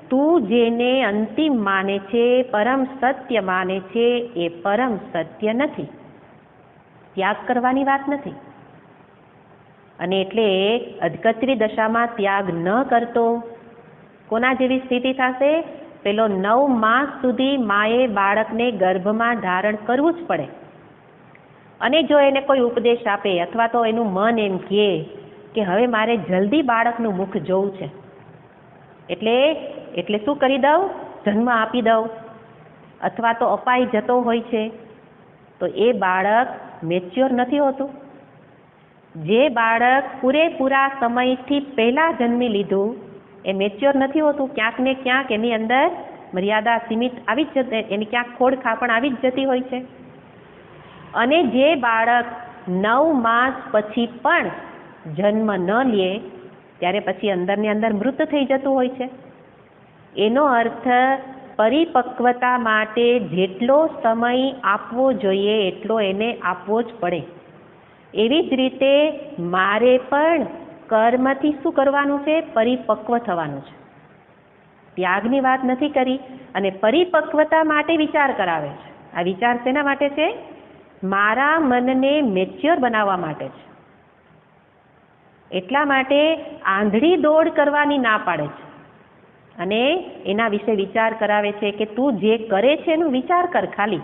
તું જેને અંતિમ માને છે, પરમ સત્ય માને છે, એ પરમ સત્ય નથી. ત્યાગ કરવાની વાત નથી. અને એટલે અધકચરી દશામાં ત્યાગ ન કરતો કોના જેવી સ્થિતિ થશે? પેલો 9 માસ સુધી માએ બાળકને ગર્ભમાં ધારણ કરવું જ પડે. અને જો એને કોઈ ઉપદેશ આપે અથવા તો એનું મન એમ કહે કે હવે મારે જલ્દી બાળકનું મુખ જોવું છે, એટલે શું કરી દઉં? જન્મ આપી દઉં, અથવા તો અપાઈ જતો હોય છે, તો એ બાળક મેચ્યોર નથી હોતું. જે બાળક પૂરેપૂરા સમયથી પહેલાં જન્મી લીધું એ મેચ્યોર નથી હોતું. ક્યાંક ને ક્યાંક એની અંદર મર્યાદા સીમિત આવી જ જતી, એની ક્યાંક ખોડખાપણ આવી જ જતી હોય છે. અને જે બાળક 9 માસ પછી પણ જન્મ ન લે ત્યારે પછી અંદરને અંદર મૃત થઈ જતું હોય છે. એનો અર્થ પરિપક્વતા માટે જેટલો સમય આપવો જોઈએ એટલો એને આપવો જ પડે. એવી જ રીતે મારે પણ કર્મથી શું કરવાનું છે? પરિપક્વ થવાનું છે. ત્યાગની વાત નથી કરી, અને પરિપક્વતા માટે વિચાર કરાવે છે. આ વિચાર શેના માટે છે? મારા મનને મેચ્યોર બનાવવા માટે છે. એટલા માટે આંધળી દોડ કરવાની ના પાડે છે અને એના વિશે વિચાર કરાવે છે કે તું જે કરે છે એનું વિચાર કર. ખાલી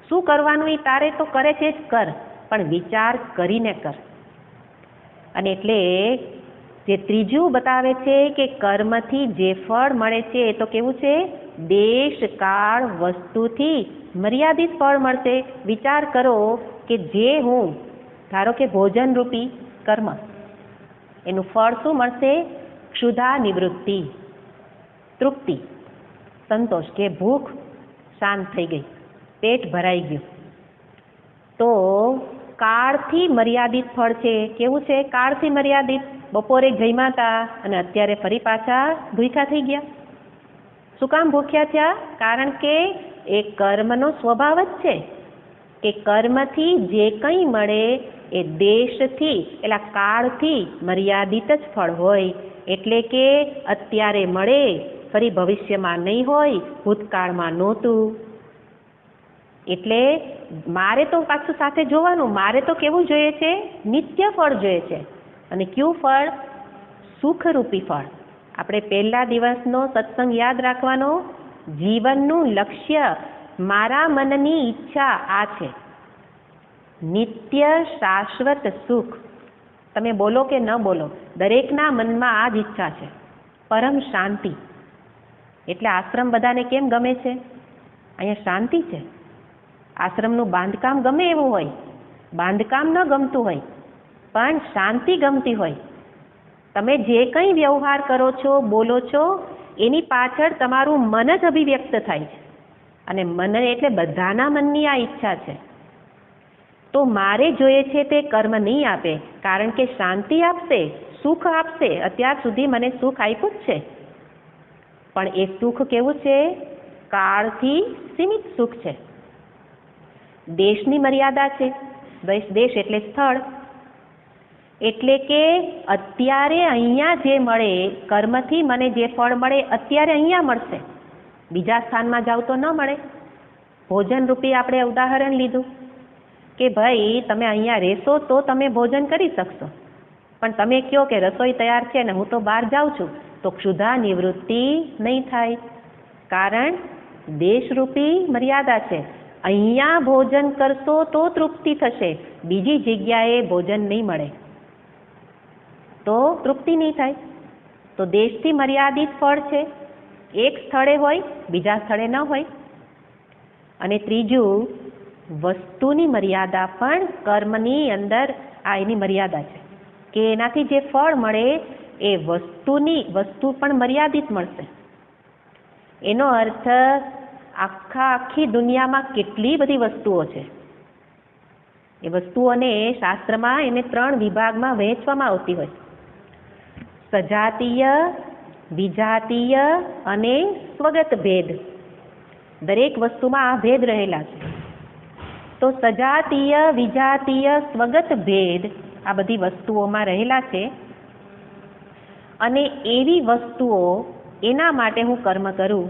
શું કરવાનું એ તારે તો કરે છે જ કર, પણ વિચાર કરીને કર. અને એટલે જે ત્રીજું બતાવે છે કે કર્મથી જે ફળ મળે છે એ તો કેવું છે? દેશ કાળ વસ્તુથી મર્યાદિત ફળ મળશે. વિચાર કરો કે જે હું ધારો કે ભોજન રૂપી કર્મ, એનું ફળ શું મળશે? ક્ષુધા નિવૃત્તિ, તૃપ્તિ, સંતોષ, કે ભૂખ શાંત થઈ ગઈ, પેટ ભરાઈ ગયું. તો કાળથી મર્યાદિત ફળ છે. કેવું છે? કાળથી મર્યાદિત. બપોરે જમ્યા હતા અને અત્યારે ફરી પાછા ભૂખ્યા થઈ ગયા. શું કામ ભૂખ્યા થયા? કારણ કે એ કર્મનો સ્વભાવ જ છે કે કર્મથી જે કંઈ મળે એ દેશથી એટલે કાળથી મર્યાદિત જ ફળ હોય. એટલે કે અત્યારે મળે, ફરી ભવિષ્યમાં નહીં હોય, ભૂતકાળમાં નહોતું. એટલે મારે તો પાછું સાથે જોવાનું, મારે તો કેવું જોઈએ છે? નિત્ય ફળ જોઈએ છે. અને કયું ફળ? સુખરૂપી ફળ. આપણે પહેલા દિવસનો સત્સંગ યાદ રાખવાનો. જીવનનું લક્ષ્ય, મારા મનની ઈચ્છા આ છે, નિત્ય શાશ્વત સુખ. તમે બોલો કે ન બોલો, દરેકના મનમાં આ જ ઈચ્છા છે, પરમ શાંતિ. એટલે આશ્રમ બધાને કેમ ગમે છે? અહીંયા શાંતિ છે. આશ્રમનું બાંધકામ ગમે એવું હોય, બાંધકામ ન ગમતું હોય, પણ શાંતિ ગમતી હોય. તમે જે કંઈ વ્યવહાર કરો છો, બોલો છો, એની પાછળ તમારું મન જ અભિવ્યક્ત થાય છે. અને મન એટલે બધાના મનની આ ઈચ્છા છે. તો મારે જોઈએ છે તે કર્મ નહીં આપે, કારણ કે શાંતિ આપશે, સુખ આપશે. અત્યાર સુધી મને સુખ આપ્યું જ છે, પણ એ સુખ કેવું છે? કાળથી સીમિત સુખ છે. દેશની મર્યાદા છે. દેશ એટલે સ્થળ. એટલે કે અત્યારે અહીંયા જે મળે, કર્મથી મને જે ફળ મળે અત્યારે અહીંયા મળશે, બીજા સ્થાનમાં જાવ તો ન મળે. ભોજન રૂપી આપણે ઉદાહરણ લીધું કે ભાઈ તમે અહીંયા રહેશો તો તમે ભોજન કરી શકશો, પણ તમે કહો કે રસોઈ તૈયાર છે ને હું તો બહાર જાઉં છું, તો ક્ષુધા નિવૃત્તિ નહીં થાય. કારણ દેશરૂપી મર્યાદા છે. અહીંયા ભોજન કરશો તો તૃપ્તિ થશે, બીજી જગ્યાએ ભોજન નહીં મળે તો તૃપ્તિ નહીં થાય. તો દેશથી મર્યાદિત ફળ છે, એક સ્થળે હોય, બીજા સ્થળે ન હોય. અને ત્રીજું, વસ્તુની મર્યાદા પણ કર્મની અંદર આ એની મર્યાદા છે કે એનાથી જે ફળ મળે એ વસ્તુ પણ મર્યાદિત મળશે. એનો અર્થ આખી દુનિયામાં કેટલી બધી વસ્તુઓ છે. એ વસ્તુઓને શાસ્ત્રમાં એને 3 વિભાગમાં વહેંચવામાં આવતી હોય: સજાતીય, વિજાતીય અને સ્વગત ભેદ. દરેક વસ્તુમાં આ ભેદ રહેલા છે. તો સજાતીય, વિજાતીય, સ્વગત ભેદ આ બધી વસ્તુઓમાં રહેલા છે. અને એવી વસ્તુઓ, એના માટે હું કર્મ કરું.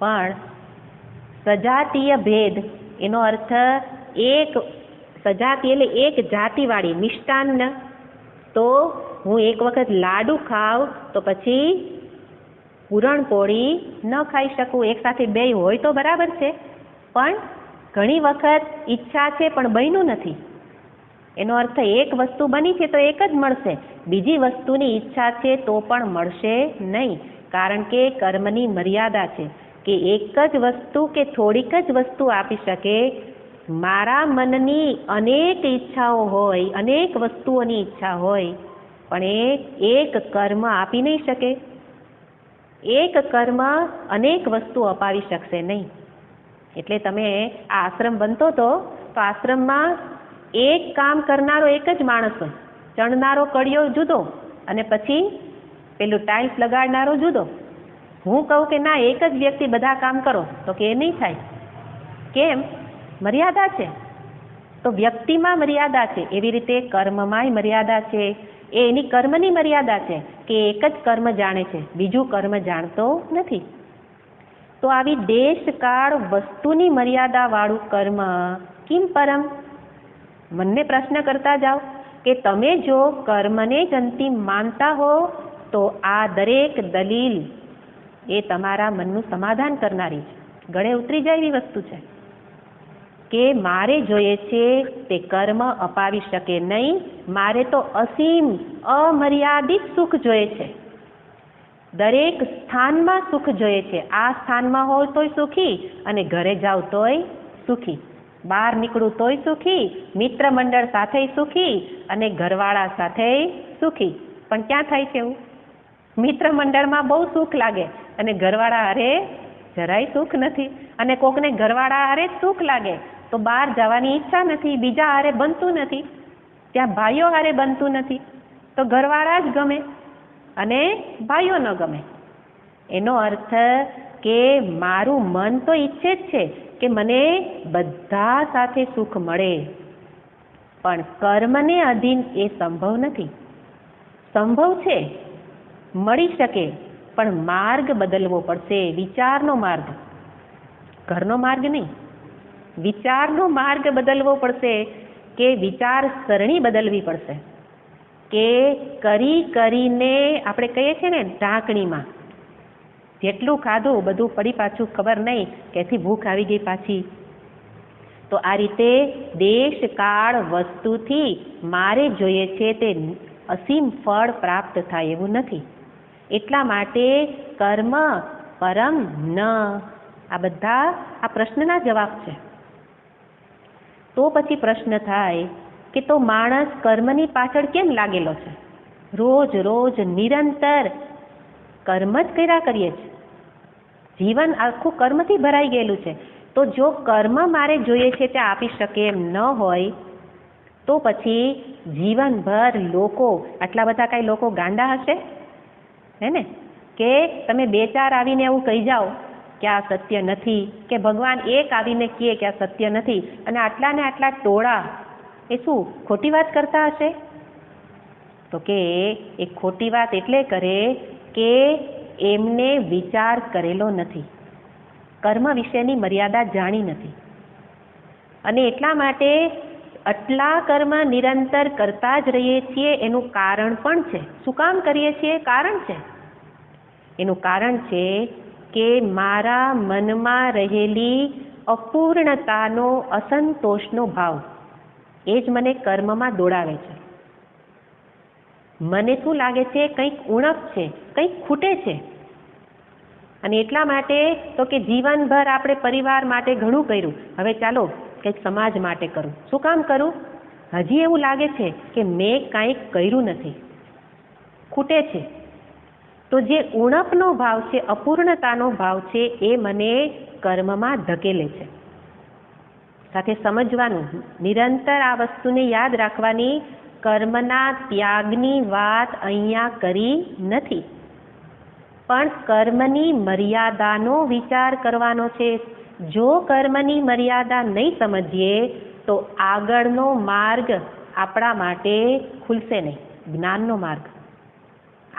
પણ સજાતીય ભેદ એનો અર્થ એક સજાતી એટલે એક જાતિવાળી મિષ્ટાન્ન. તો હું એક વખત લાડુ ખાવ તો પછી પૂરણપોળી ન ખાઈ શકું. એક સાથે 2 હોય તો બરાબર છે, પણ ઘણી વખત ઈચ્છા છે પણ બન્યું નથી. એનો અર્થ એક વસ્તુ બની છે તો એક જ મળશે, બીજી વસ્તુની ઈચ્છા છે તો પણ મળશે નહીં. કારણ કે કર્મની મર્યાદા છે કે એક જ વસ્તુ કે થોડીક જ વસ્તુ આપી શકે. મારા મનની અનેક ઈચ્છાઓ હોય, અનેક વસ્તુઓની ઈચ્છા હોય, પણ એક કર્મ આપી નહીં શકે. એક કર્મ અનેક વસ્તુ અપાવી શકશે નહીં. એટલે તમે આ આશ્રમ બનતો હતો તો આશ્રમમાં એક કામ કરનારો એક જ માણસ હોય, ચણનારો કડિયો જુદો અને પછી પેલું ટાઇલ્સ લગાડનારો જુદો. હું કહું કે ના, એક જ વ્યક્તિ બધા કામ કરો, તો કે એ નહીં થાય. કેમ? મર્યાદા છે. તો વ્યક્તિમાં મર્યાદા છે, એવી રીતે કર્મમાંય મર્યાદા છે. એ એની કર્મની મર્યાદા છે કે એક જ કર્મ જાણે છે, બીજું કર્મ જાણતો નથી. તો આવી દેશ કાળ વસ્તુની મર્યાદાવાળું કર્મ કિમ પરમ? મનને પ્રશ્ન કરતા જાઓ કે તમે જો કર્મને જ અંતિમ માનતા હો તો આ દરેક દલીલ એ તમારા મનનું સમાધાન કરનારી છે. ગળે ઉતરી જાય એવી વસ્તુ છે કે મારે જોઈએ છે તે કર્મ અપાવી શકે નહીં, મારે તો અસીમ અમર્યાદિત સુખ જોઈએ છે. દરેક સ્થાનમાં સુખ જોઈએ છે. આ સ્થાનમાં હોવ તોય સુખી અને ઘરે જાવ તોય સુખી, બહાર નીકળું તોય સુખી, મિત્ર મંડળ સાથે સુખી અને ઘરવાળા સાથે સુખી. પણ ક્યાં થાય છે એવું? મિત્ર મંડળમાં બહુ સુખ લાગે અને ઘરવાળા હારે જરાય સુખ નથી. અને કોકને ઘરવાળા હારે જ સુખ લાગે તો બહાર જવાની ઈચ્છા નથી, બીજા હારે બનતું નથી, ત્યાં ભાઈઓ હારે બનતું નથી તો ઘરવાળા જ ગમે અને ભાઈઓ ન ગમે. એનો અર્થ કે મારું મન તો ઈચ્છે જ છે કે મને બધા સાથે સુખ મળે, પણ કર્મને અધીન એ સંભવ નથી. સંભવ છે, મળી શકે, પણ માર્ગ બદલવો પડશે, વિચારનો માર્ગ, ઘરનો માર્ગ નહીં. વિચારનો માર્ગ બદલવો પડશે કે વિચારસરણી બદલવી પડશે કે કરી કરીને આપણે કહીએ છીએ ને ઢાંકણીમાં જેટલું ખાધું બધું પડી પાછું ખબર નહીં કેથી ભૂખ આવી ગઈ પાછી. તો આ રીતે દેશ કાળ વસ્તુથી મારે જોઈએ છે તે અસીમ ફળ પ્રાપ્ત થાય એવું નથી. એટલા માટે કર્મ પરમ ન, આ બધા આ પ્રશ્નના જવાબ છે. તો પછી પ્રશ્ન થાય કે તો માણસ કર્મની પાછળ કેમ લાગેલો છે? રોજ રોજ નિરંતર કર્મ જ કર્યા કરીએ છીએ, જીવન આખું કર્મથી ભરાઈ ગયેલું છે. તો જો કર્મ મારે જોઈએ છે તે આપી શકે એમ ન હોય તો પછી જીવનભર લોકો, આટલા બધા કાંઈ લોકો ગાંડા હશે હે ને કે તમે બે ચાર આવીને એવું કહી જાઓ કે આ સત્ય નથી, કે ભગવાન એક આવીને કહે કે આ સત્ય નથી, અને આટલા ને આટલા ટોળા એ શું ખોટી વાત કરતા હશે? તો કે એ ખોટી વાત એટલે કરે કે એમને વિચાર કરેલો નથી, કર્મ વિશેની મર્યાદા જાણી નથી, અને એટલા માટે આટલા કર્મ નિરંતર કરતા જ રહીએ છીએ. એનું કારણ પણ છે. શું કામ કરીએ છીએ? કારણ છે. એનું કારણ છે કે મારા મનમાં રહેલી અપૂર્ણતાનો, અસંતોષનો ભાવ એ જ મને કર્મમાં દોડાવે છે. મને શું લાગે છે? કંઈક ઉણપ છે, કંઈક ખૂટે છે. અને એટલા માટે તો કે જીવનભર આપણે પરિવાર માટે ઘણું કર્યું, હવે ચાલો કંઈક સમાજ માટે કરું. શું કામ કરું? હજી એવું લાગે છે કે મેં કાંઈક કર્યું નથી, ખૂટે છે. તો જે ઉણપનો ભાવ છે, અપૂર્ણતાનો ભાવ છે, એ મને કર્મમાં ધકેલે છે. સાથે સમજવાનું, નિરંતર આ વસ્તુને યાદ રાખવાની, કર્મના ત્યાગની વાત અહીંયા કરી નથી, પણ કર્મની મર્યાદાનો વિચાર કરવાનો છે. જો કર્મની મર્યાદા નહીં સમજીએ તો આગળનો માર્ગ આપણા માટે ખુલશે નહીં, જ્ઞાનનો માર્ગ,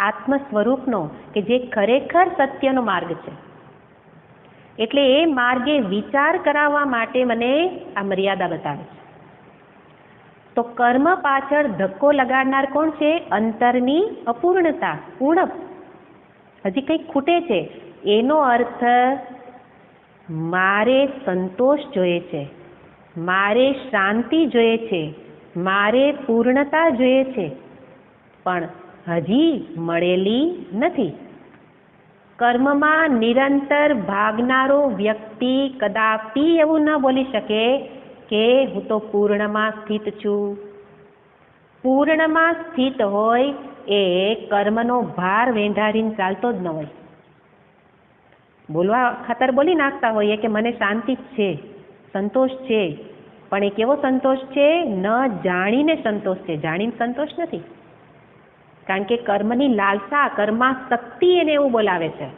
આત્મ સ્વરૂપનો, કે જે ખરેખર સત્યનો માર્ગ છે. એટલે એ માર્ગે વિચાર કરાવવા માટે મને આ મર્યાદા બતાવે છે. તો કર્મ પાછળ ધક્કો લગાડનાર કોણ છે? અંતરની અપૂર્ણતા, ઉણપ, હજી કંઈક ખૂટે છે. એનો અર્થ મારે સંતોષ જોઈએ છે, મારે શાંતિ જોઈએ છે, મારે પૂર્ણતા જોઈએ છે, પણ હજી મળેલી નથી. કર્મમાં નિરંતર ભાગનારો વ્યક્તિ કદાપી એવું ન બોલી શકે કે હું તો પૂર્ણમાં સ્થિત છું. પૂર્ણમાં સ્થિત હોય એ કર્મનો ભાર વેંઢારીને ચાલતો જ ન હોય. બોલવા ખાતર બોલી નાખતા હોઈએ કે મને શાંતિ જ છે, સંતોષ છે, પણ એ કેવો સંતોષ છે? ન જાણીને સંતોષ છે, જાણીને સંતોષ નથી. કારણ કે કર્મની લાલસા, કર્માસક્તિ એને એવું બોલાવે છે.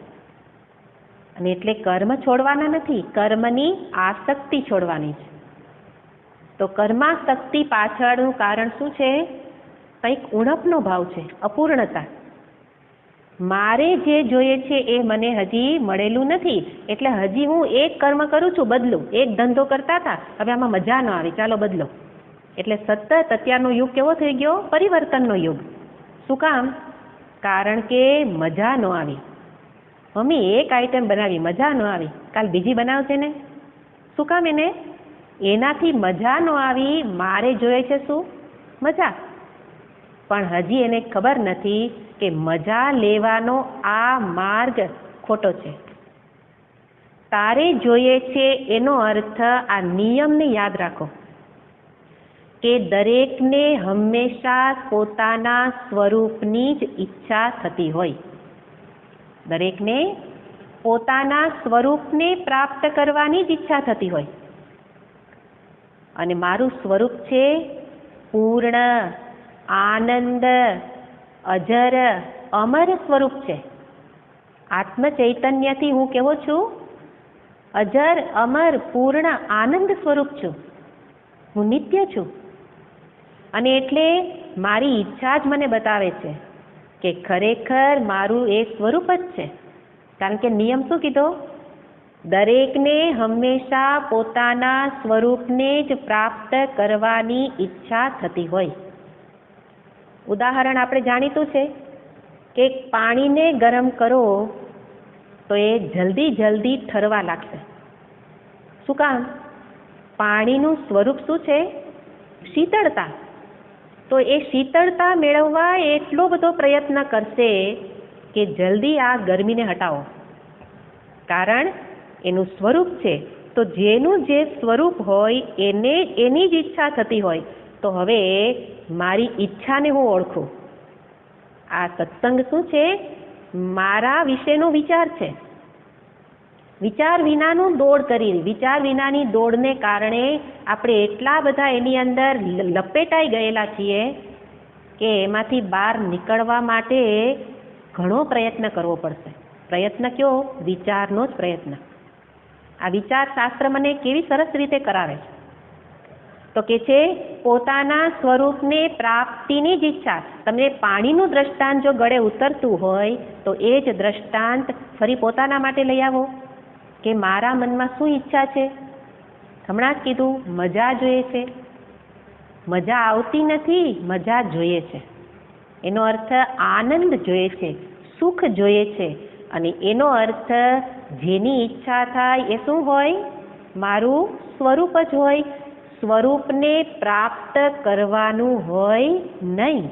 અને એટલે કર્મ છોડવાના નથી, કર્મની આસક્તિ છોડવાની છે. તો કર્માસક્તિ પાછળનું કારણ શું છે? કંઈક ઉણપનો ભાવ છે, અપૂર્ણતા. મારે જે જોઈએ છે એ મને હજી મળેલું નથી, એટલે હજી હું એક કર્મ કરું છું, બદલું. એક ધંધો કરતા હતા, હવે આમાં મજા ન આવી, ચાલો બદલો. એટલે સતત અત્યારનો યુગ કેવો થઈ ગયો? પરિવર્તનનો યુગ. શું કામ? કારણ કે મજા ન આવી. મમ્મી એક આઈટમ બનાવી, મજા ન આવી, કાલ બીજી બનાવશે ને. શું કામ? એનાથી મજા ન આવી. મારે જોઈએ છે શું? મજા. પણ હજી એને ખબર નથી કે મજા લેવાનો આ માર્ગ ખોટો છે. તારે જોઈએ છે એનો અર્થ આ નિયમને યાદ રાખો કે દરેકને હંમેશા પોતાના સ્વરૂપની જ ઈચ્છા થતી હોય. દરેકને પોતાના સ્વરૂપને પ્રાપ્ત કરવાની જ ઈચ્છા થતી હોય. અને મારું સ્વરૂપ છે પૂર્ણ, આનંદ, અજર, અમર સ્વરૂપ છે. આત્મ ચૈતન્યથી હું કેવો છું? અજર, અમર, પૂર્ણ, આનંદ સ્વરૂપ છું. હું નિત્ય છું. અને એટલે મારી ઈચ્છા જ મને બતાવે છે કે ખરેખર મારું એ સ્વરૂપ જ છે. કારણ કે નિયમ શું કીધો? દરેકને હંમેશા પોતાના સ્વરૂપને જ પ્રાપ્ત કરવાની ઈચ્છા થતી હોય. ઉદાહરણ આપણે જાણીતું છે કે પાણીને ગરમ કરો તો એ જલ્દી ઠરવા લાગશે. શું કામ? પાણીનું સ્વરૂપ શું છે? શીતળતા. તો એ શીતળતા મેળવવા એટલો બધો પ્રયત્ન કરશે કે જલ્દી આ ગરમીને હટાવો. કારણ એનું સ્વરૂપ છે. તો જેનું જે સ્વરૂપ હોય એની જ ઈચ્છા થતી હોય. તો હવે મારી ઈચ્છાને હું ઓળખું. આ સત્સંગ શું છે? મારા વિશેનો વિચાર છે. વિચાર વિનાનું દોડ કરી, વિચાર વિનાની દોડને કારણે આપણે એટલા બધા એની અંદર લપેટાઈ ગયેલા છીએ કે એમાંથી બહાર નીકળવા માટે ઘણો પ્રયત્ન કરવો પડશે. પ્રયત્ન કયો? વિચારનો જ પ્રયત્ન. આ વિચાર શાસ્ત્ર મને કેવી સરસ રીતે કરાવે છે તો કે છે પોતાના સ્વરૂપને પ્રાપ્તિની જ ઈચ્છા. તમને પાણીનું દ્રષ્ટાંત જો ગળે ઉતરતું હોય તો એ જ દ્રષ્ટાંત ફરી પોતાના માટે લઈ આવો કે મારા મનમાં શું ઈચ્છા છે. હમણાં જ કીધું મજા જોઈએ છે. મજા આવતી નથી, મજા જોઈએ છે. એનો અર્થ આનંદ જોઈએ છે, સુખ જોઈએ છે. અને એનો અર્થ જેની ઈચ્છા થાય એ શું હોય? મારું સ્વરૂપ જ હોય. સ્વરૂપને પ્રાપ્ત કરવાનું હોય નહીં.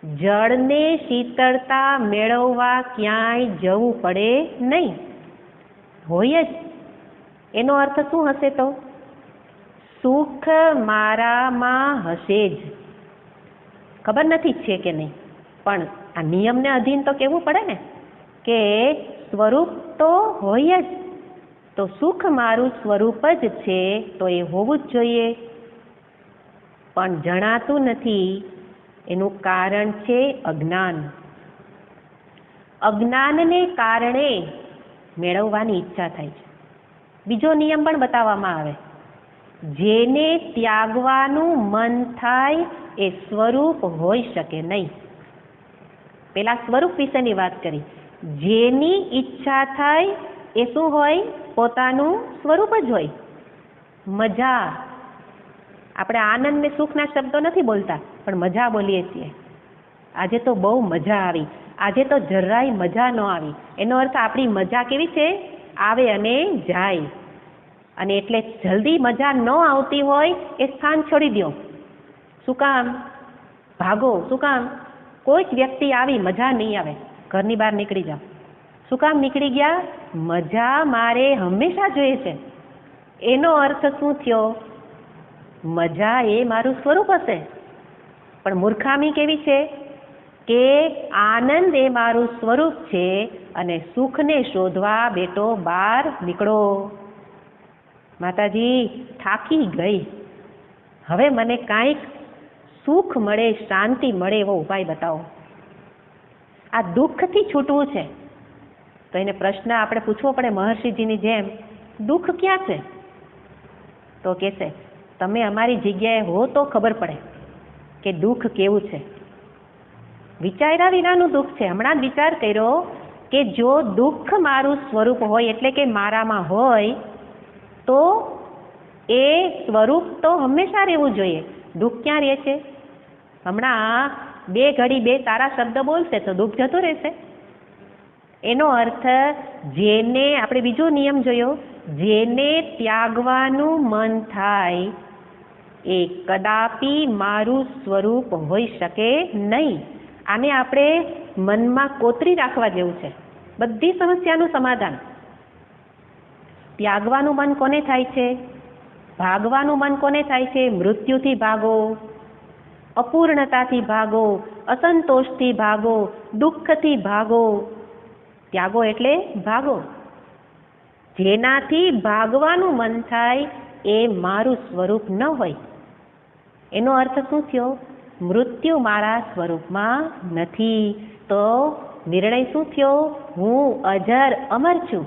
જળને શીતળતા મેળવવા ક્યાંય જવું પડે નહીં, હોય જ. એનો અર્થ શું હશે? તો સુખ મારામાં હશે જ. ખબર નથી છે કે નહીં, પણ આ નિયમને અધીન તો કહેવું પડે ને કે સ્વરૂપ તો હોય જ. તો સુખ મારું સ્વરૂપ જ છે, તો એ હોવું જ જોઈએ. પણ જણાતું નથી. એનું કારણ છે અજ્ઞાન. અજ્ઞાનને કારણે મેળવવાની ઈચ્છા થાય છે. બીજો નિયમ પણ બતાવવામાં આવે. જેને ત્યાગવાનું મન થાય એ સ્વરૂપ હોઈ શકે નહીં. પેલા સ્વરૂપ વિશેની વાત કરી. જેની ઈચ્છા થાય એ શું હોય? પોતાનું સ્વરૂપ જ હોય. મજા. આપણે આનંદ ને સુખના શબ્દો નથી બોલતા, પણ મજા બોલીએ છીએ. આજે તો બહુ મજા આવી, આજે તો જરાય મજા ન આવી. એનો અર્થ આપણી મજા કેવી છે? આવે અને જાય. અને એટલે જલ્દી મજા ન આવતી હોય એ સ્થાન છોડી દો. શું કામ? ભાગો. શું કામ? કોઈક વ્યક્તિ આવી, મજા નહીં આવે, ઘરની બહાર નીકળી જાઓ. શું કામ નીકળી ગયા? મજા મારે હંમેશા જોઈએ છે. એનો અર્થ શું થયો? મજા એ મારું સ્વરૂપ હશે. પણ મૂર્ખામી કેવી છે કે આનંદ એ મારું સ્વરૂપ છે અને સુખને શોધવા બેટો બહાર નીકળો. માતાજી થાકી ગઈ, હવે મને કાંઈક સુખ મળે, શાંતિ મળે એવો ઉપાય બતાવો. આ દુઃખથી છૂટવું છે તો એને પ્રશ્ન આપણે પૂછવો પડે મહર્ષિજીની જેમ, દુઃખ ક્યાં છે? તો કહેશે તમે અમારી જગ્યાએ હો તો ખબર પડે કે દુઃખ કેવું છે. વિચાર્યા વિનાનું દુઃખ છે. હમણાં જ વિચાર કર્યો કે જો દુઃખ મારું સ્વરૂપ હોય એટલે કે મારામાં હોય તો એ સ્વરૂપ તો હંમેશા રહેવું જોઈએ. દુઃખ ક્યાં રહે છે? હમણાં 2 ઘડી 2 સારા શબ્દ બોલશે તો દુઃખ જતું રહેશે. એનો અર્થ જેને આપણે બીજો નિયમ જોયો, જેને ત્યાગવાનું મન થાય એ કદાપી મારું સ્વરૂપ હોઈ શકે નહીં. આને આપણે મનમાં કોતરી રાખવા જેવું છે. બધી સમસ્યાનું સમાધાન. ત્યાગવાનું મન કોને થાય છે? ભાગવાનું મન કોને થાય છે? મૃત્યુથી ભાગો, અપૂર્ણતાથી ભાગો, અસંતોષથી ભાગો, દુઃખથી ભાગો. ત્યાગો એટલે ભાગો. જેનાથી ભાગવાનું મન થાય એ મારું સ્વરૂપ ન હોય. એનો અર્થ શું થયો? મૃત્યુ મારા સ્વરૂપમાં નથી. તો નિર્ણય શું થયો? હું અજર અમર છું.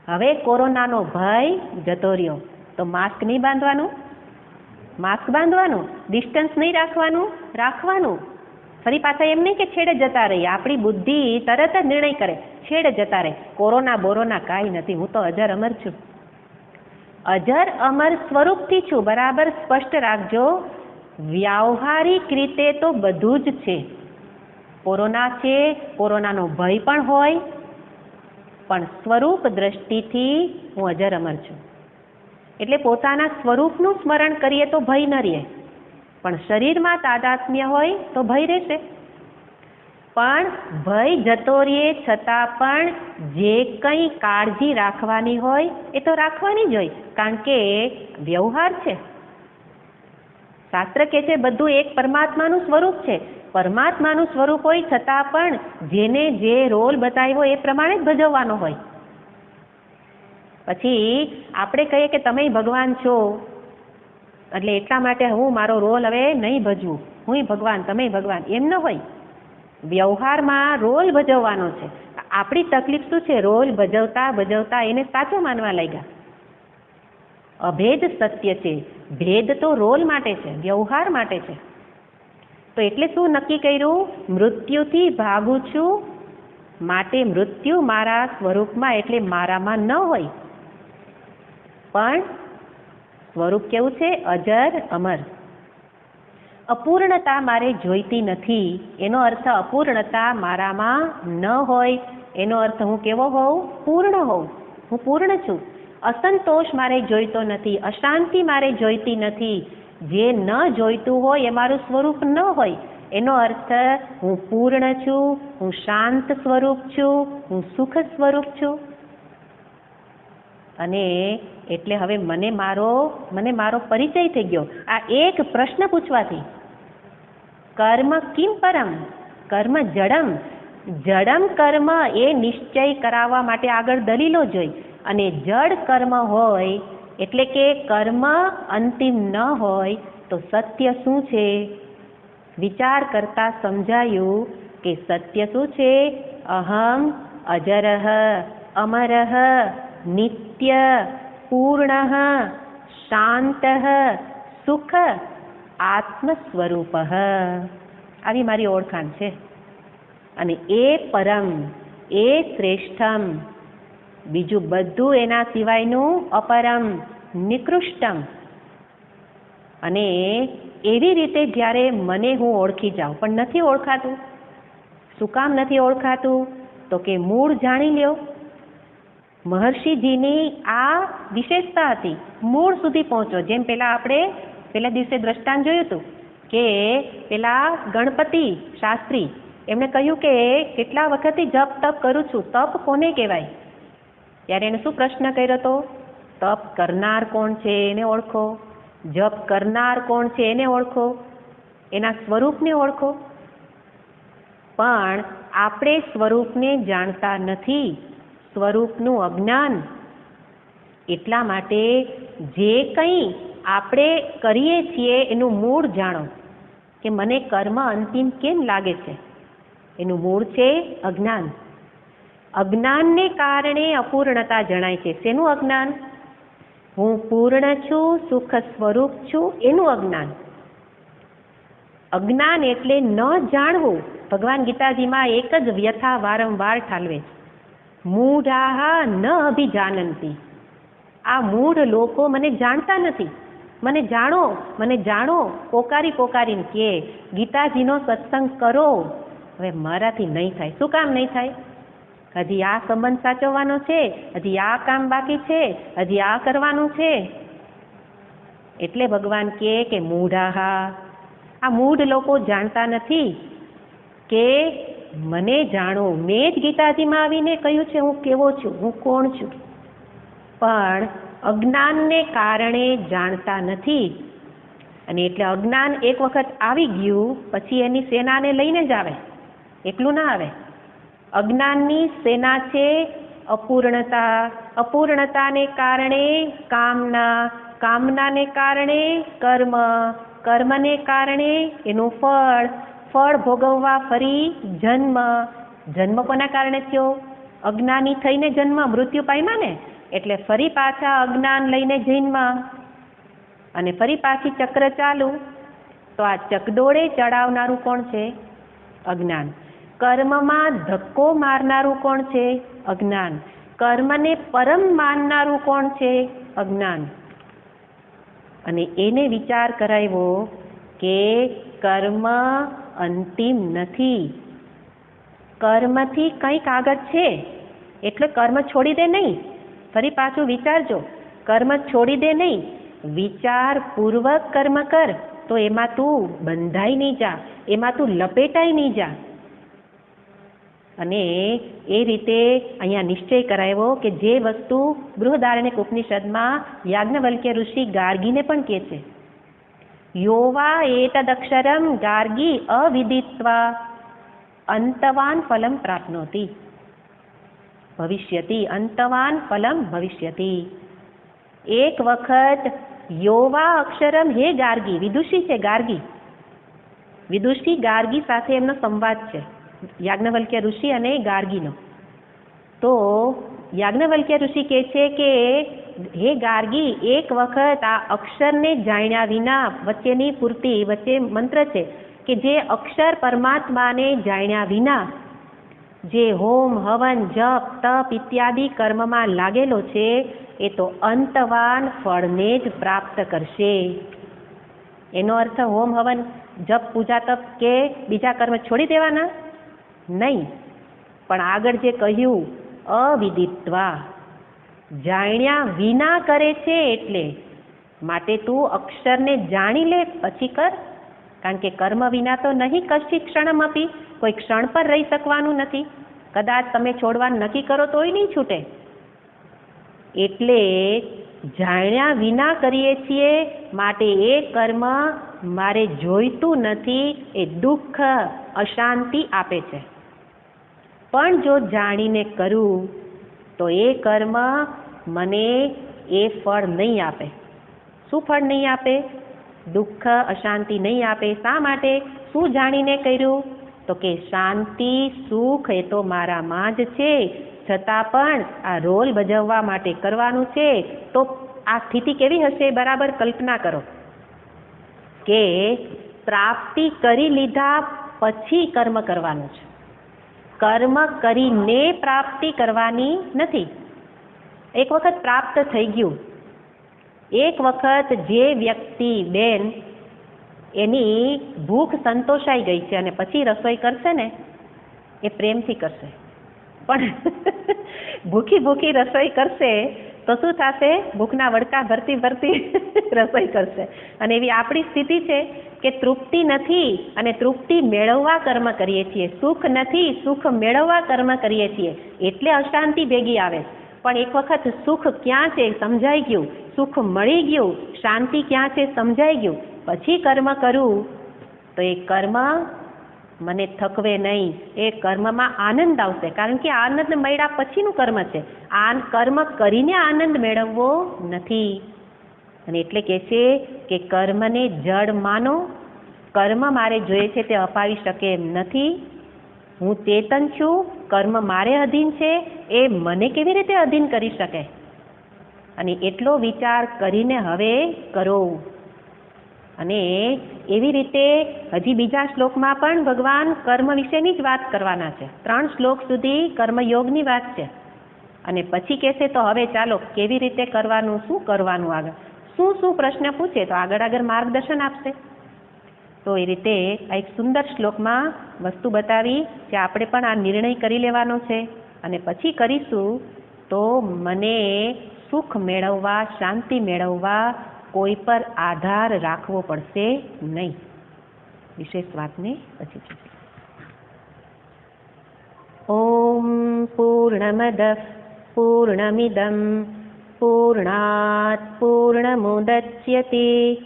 હવે કોરોનાનો ભય જતો રહ્યો તો માસ્ક નહીં બાંધવાનું, માસ્ક બાંધવાનું, ડિસ્ટન્સ નહીં રાખવાનું. ફરી પાછા એમ નહીં કે છેડે જતા રહીએ. આપણી બુદ્ધિ તરત જ નિર્ણય કરે, છેડે જતા રહે. કોરોના બોરોના કાંઈ નથી, હું તો અજર અમર છું. અજર અમર સ્વરૂપથી છું. બરાબર સ્પષ્ટ રાખજો. વ્યાવહારિક રીતે તો બધું જ છે. કોરોના છે, કોરોનાનો ભય પણ હોય, પણ સ્વરૂપ દ્રષ્ટિથી હું અજર અમર છું. એટલે પોતાના સ્વરૂપનું સ્મરણ કરીએ તો ભય ન રહે, પણ શરીરમાં તાદાત્મ્ય હોય તો ભય રહેશે. પણ ભય જતો રહે છતાં પણ જે કંઈ કાળજી રાખવાની હોય એ તો રાખવાની જ હોય, કારણ કે વ્યવહાર છે. શાસ્ત્ર કહે છે બધું એક પરમાત્માનું સ્વરૂપ છે. પરમાત્માનું સ્વરૂપ હોય છતાં પણ જેને જે રોલ બતાવ્યો એ પ્રમાણે જ ભજવવાનો હોય. પછી આપણે કહીએ કે તમે ભગવાન છો એટલે એટલા માટે હું મારો રોલ હવે નહીં ભજવું, હું ભગવાન તમે ભગવાન, એમ ન હોય. વ્યવહારમાં રોલ ભજવવાનો છે. આપણી તકલીફ શું છે? રોલ ભજવતા એને સાચો માનવા લાગ્યા. અભેદ સત્ય છે. ભેદ તો રોલ માટે છે, વ્યવહાર માટે છે. તો એટલે શું નક્કી કર્યું? મૃત્યુથી ભાગું છું, માટે મૃત્યુ મારા સ્વરૂપમાં એટલે મારામાં ન હોય. પણ સ્વરૂપ કેવું છે? અજર અમર. અપૂર્ણતા મારે જોઈતી નથી. એનો અર્થ અપૂર્ણતા મારામાં ન હોય. એનો અર્થ હું કેવો હોઉં? પૂર્ણ હોઉં. હું પૂર્ણ છું. અસંતોષ મારે જોઈતો નથી, અશાંતિ મારે જોઈતી નથી. જે ન જોઈતું હોય એ મારું સ્વરૂપ ન હોય. એનો અર્થ હું પૂર્ણ છું, હું શાંત સ્વરૂપ છું, હું સુખ સ્વરૂપ છું. અને એટલે હવે મને મારો પરિચય થઈ ગયો આ એક પ્રશ્ન પૂછવાથી. કર્મ કિમ પરમ? કર્મ જડમ. જડમ કર્મ એ નિશ્ચય કરાવવા માટે આગળ દલીલો જોઈ. અને જડ કર્મ હોય એટલે કે કર્મ અંતિમ ન હોય તો સત્ય શું છે? વિચાર કરતા સમજાયું કે સત્ય શું છે? અહમ અજરઃ અમરઃ નિત્ય પૂર્ણ શાંત સુખ આત્મ સ્વરૂપ. આવી મારી ઓળખાણ છે. અને એ પરમ, એ શ્રેષ્ઠમ, બીજું બધું એના સિવાયનું અપરમ, નિકૃષ્ટમ. અને એવી રીતે જ્યારે મને હું ઓળખી જાઉં, પણ નથી ઓળખાતું. શું કામ નથી ઓળખાતું? તો કે મૂળ જાણી લ્યો. મહર્ષિજીની આ વિશેષતા હતી, મૂળ સુધી પહોંચો. જેમ આપણે પેલા દિવસે દ્રષ્ટાંત જોયું હતું કે પેલા ગણપતિ શાસ્ત્રી એમણે કહ્યું કે કેટલા વખતથી જપ તપ કરું છું. તપ કોને કહેવાય? ત્યારે એને શું પ્રશ્ન કર્યો હતો? તપ કરનાર કોણ છે એને ઓળખો, જપ કરનાર કોણ છે એને ઓળખો, એના સ્વરૂપને ઓળખો. પણ આપણે સ્વરૂપને જાણતા નથી, સ્વરૂપનું અજ્ઞાન. એટલા માટે જે કંઈ આપણે કરીએ છીએ એનું મૂળ જાણો કે મને કર્મ અંતિમ કેમ લાગે છે. એનું મૂળ છે અજ્ઞાન. અજ્ઞાનને કારણે અપૂર્ણતા જણાય છે. શેનું અજ્ઞાન? હું પૂર્ણ છું, સુખ સ્વરૂપ છું, એનું અજ્ઞાન. અજ્ઞાન એટલે ન જાણવું ભગવાન ગીતાજીમાં એક જ વ્યથા વારંવાર ઠાલવે છે, મૂઢાહા ન અભિજાનંતી. આ મૂઢ લોકો મને જાણતા નથી. મને જાણો પોકારી પોકારીને કે ગીતાજીનો સત્સંગ કરો. હવે મારાથી નહીં થાય. શું કામ નહીં થાય? હજી આ સંબંધ સાચવવાનો છે, હજી આ કામ બાકી છે, હજી આ કરવાનું છે. એટલે ભગવાન કહે કે મૂઢાહા, આ મૂઢ લોકો જાણતા નથી કે મને જાણો. મેં જ ગીતાજીમાં આવીને કહ્યું છે હું કેવો છું, હું કોણ છું, પણ અજ્ઞાનને કારણે જાણતા નથી. અને એટલે અજ્ઞાન એક વખત આવી ગયું પછી એની સેનાને લઈને જ આવે, એકલું ના આવે. અજ્ઞાનની સેના છે અપૂર્ણતા, અપૂર્ણતાને કારણે કામના, કામનાને કારણે કર્મ, કર્મને કારણે એનું ફળ, ફળ ભોગવવા ફરી જન્મ. જન્મ કોના કારણે થયો? અજ્ઞાની થઈને જન્મ, મૃત્યુ પામ્યા ને, એટલે ફરી પાછા અજ્ઞાન લઈને જન્મ અને ફરી પાછી ચક્ર ચાલુ. તો આ ચકડોળે ચડાવનારું કોણ છે? અજ્ઞાન. કર્મમાં ધક્કો મારનારું કોણ છે? અજ્ઞાન. કર્મને પરમ માનનારું કોણ છે? અજ્ઞાન. અને એને વિચાર કરાવ્યો કે કર્મ અંતિમ નથી, કર્મથી કંઈક આગળ છે, એટલે કર્મ છોડી દે નહીં. ફરી પાછું વિચારજો, કર્મ છોડી દે નહીં, વિચારપૂર્વક કર્મ કર, તો એમાં તું બંધાઈ નહીં જા, એમાં તું લપેટાઈ નહીં જા. અને એ રીતે અહીંયા નિશ્ચય કરાવ્યો કે જે વસ્તુ બૃહદારણ્યક ઉપનિષદમાં યાજ્ઞવલ્ક્ય ઋષિ ગાર્ગીને પણ કહે છે, યોવા એતદક્ષરમ ગાર્ગી અવિદિત્વા અંતવાન ફલમ પ્રાપ્નોતિ ભવિષ્યતિ, અંતવાન ફલમ ભવિષ્યતિ. એક વખત યોવા અક્ષરમ, હે ગાર્ગી, વિદુષી છે ગાર્ગી, વિદુષી ગાર્ગી સાથે એમનો સંવાદ છે, યાજ્ઞવલ્ક્ય ઋષિ અને ગાર્ગીનો. તો યાજ્ઞવલ્ક્ય ઋષિ કહે છે કે હે ગાર્ગી, એક વખત આ અક્ષરને જાણ્યા વિના, વચ્ચેની પૂર્તિ, વચ્ચે મંત્ર છે કે જે અક્ષર પરમાત્માને જાણ્યા વિના જે હોમ, હવન, જપ, તપ ઇત્યાદિ કર્મમાં લાગેલો છે એ તો અંતવાન ફળને જ પ્રાપ્ત કરશે. એનો અર્થ હોમ, હવન, જપ, પૂજા, તપ કે બીજા કર્મ છોડી દેવાના નહીં, પણ આગળ જે કહ્યું અવિદિત્વા, જાણ્યા વિના કરે છે, એટલે માટે તું અક્ષરને જાણી લે પછી કર. કારણ કે કર્મ વિના તો નહીં કશી ક્ષણમ આપી, કોઈ ક્ષણ પર રહી શકવાનું નથી. કદાચ તમે છોડવાનું નક્કી કરો તોય નહીં છૂટે. એટલે જાણ્યા વિના કરીએ છીએ, માટે એ કર્મ મારે જોઈતું નથી, એ દુઃખ, અશાંતિ આપે છે. પણ જો જાણીને કરું તો એ કર્મ મને એ ફળ નહીં આપે. શું ફળ નહીં આપે? દુઃખ, અશાંતિ નહીં આપે. શા માટે? શું જાણીને કર્યું? તો કે શાંતિ, સુખ એ તો મારામાં જ છે, છતાં પણ આ રોલ ભજવવા માટે કરવાનું છે. તો આ સ્થિતિ કેવી હશે? બરાબર કલ્પના કરો કે પ્રાપ્તિ કરી લીધા પછી કર્મ કરવાનું છે. કર્મ કરીને પ્રાપ્તિ કરવાની નથી. એક વખત પ્રાપ્ત થઈ ગયું, એક વખત જે વ્યક્તિ બેન એની ભૂખ સંતોષાઈ ગઈ છે અને પછી રસોઈ કરશે ને એ પ્રેમથી કરશે, પણ ભૂખી રસોઈ કરશે તો શું થશે? ભૂખના વડકા ભરતી ભરતી રસોઈ કરશે. અને એવી આપણી સ્થિતિ છે કે તૃપ્તિ નથી અને તૃપ્તિ મેળવવા કર્મ કરીએ છીએ, સુખ નથી, સુખ મેળવવા કર્મ કરીએ છીએ, એટલે અશાંતિ ભેગી આવે. પણ એક વખત સુખ ક્યાં છે સમજાઈ ગયું, સુખ મળી ગયું, શાંતિ ક્યાં છે સમજાઈ ગયું, પછી કર્મ કરું તો એ કર્મ મને થકવે નહીં, એ કર્મમાં આનંદ આવશે. કારણ કે આનંદ મળ્યા પછીનું કર્મ છે, આ કર્મ કરીને આનંદ મેળવવો નથી. અને એટલે કહે છે કે કર્મને જડ માનો, કર્મ મારે જોઈએ છે તે અપાવી શકે એમ નથી. હું ચેતન છું, કર્મ મારે અધીન છે, એ મને કેવી રીતે અધીન કરી શકે? અને એટલો વિચાર કરીને હવે કરો. અને એવી રીતે હજી બીજા શ્લોકમાં પણ ભગવાન કર્મ વિશેની જ વાત કરવાના છે. 3 શ્લોક સુધી કર્મયોગની વાત છે અને પછી કહેશે તો હવે ચાલો કેવી રીતે કરવાનું, શું કરવાનું, આગળ શું પ્રશ્ન પૂછે તો આગળ માર્ગદર્શન આપશે. તો એ રીતે આ એક સુંદર શ્લોકમાં વસ્તુ બતાવી કે આપણે પણ આ નિર્ણય કરી લેવાનો છે અને પછી કરીશું તો મને સુખ મેળવવા, શાંતિ મેળવવા કોઈ પર આધાર રાખવો પડશે નહીં. વિશેષ વાતને પછી જોઈએ. ઓમ પૂર્ણમદઃ પૂર્ણમિદં પૂર્ણાત પૂર્ણમુદચ્યતે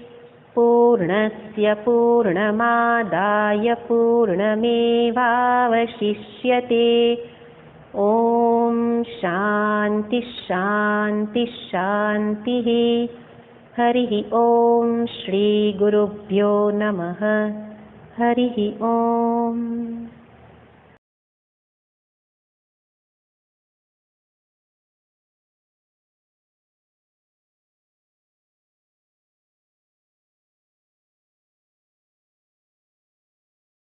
પૂર્ણસ્ય પૂર્ણમાદાય પૂર્ણમેવાવશિષ્યતે. ઓમ શાંતિ શાંતિ શાંતિ. હરિ ઓમ શ્રી ગુરુભ્યો નમઃ. હરિ ઓમ.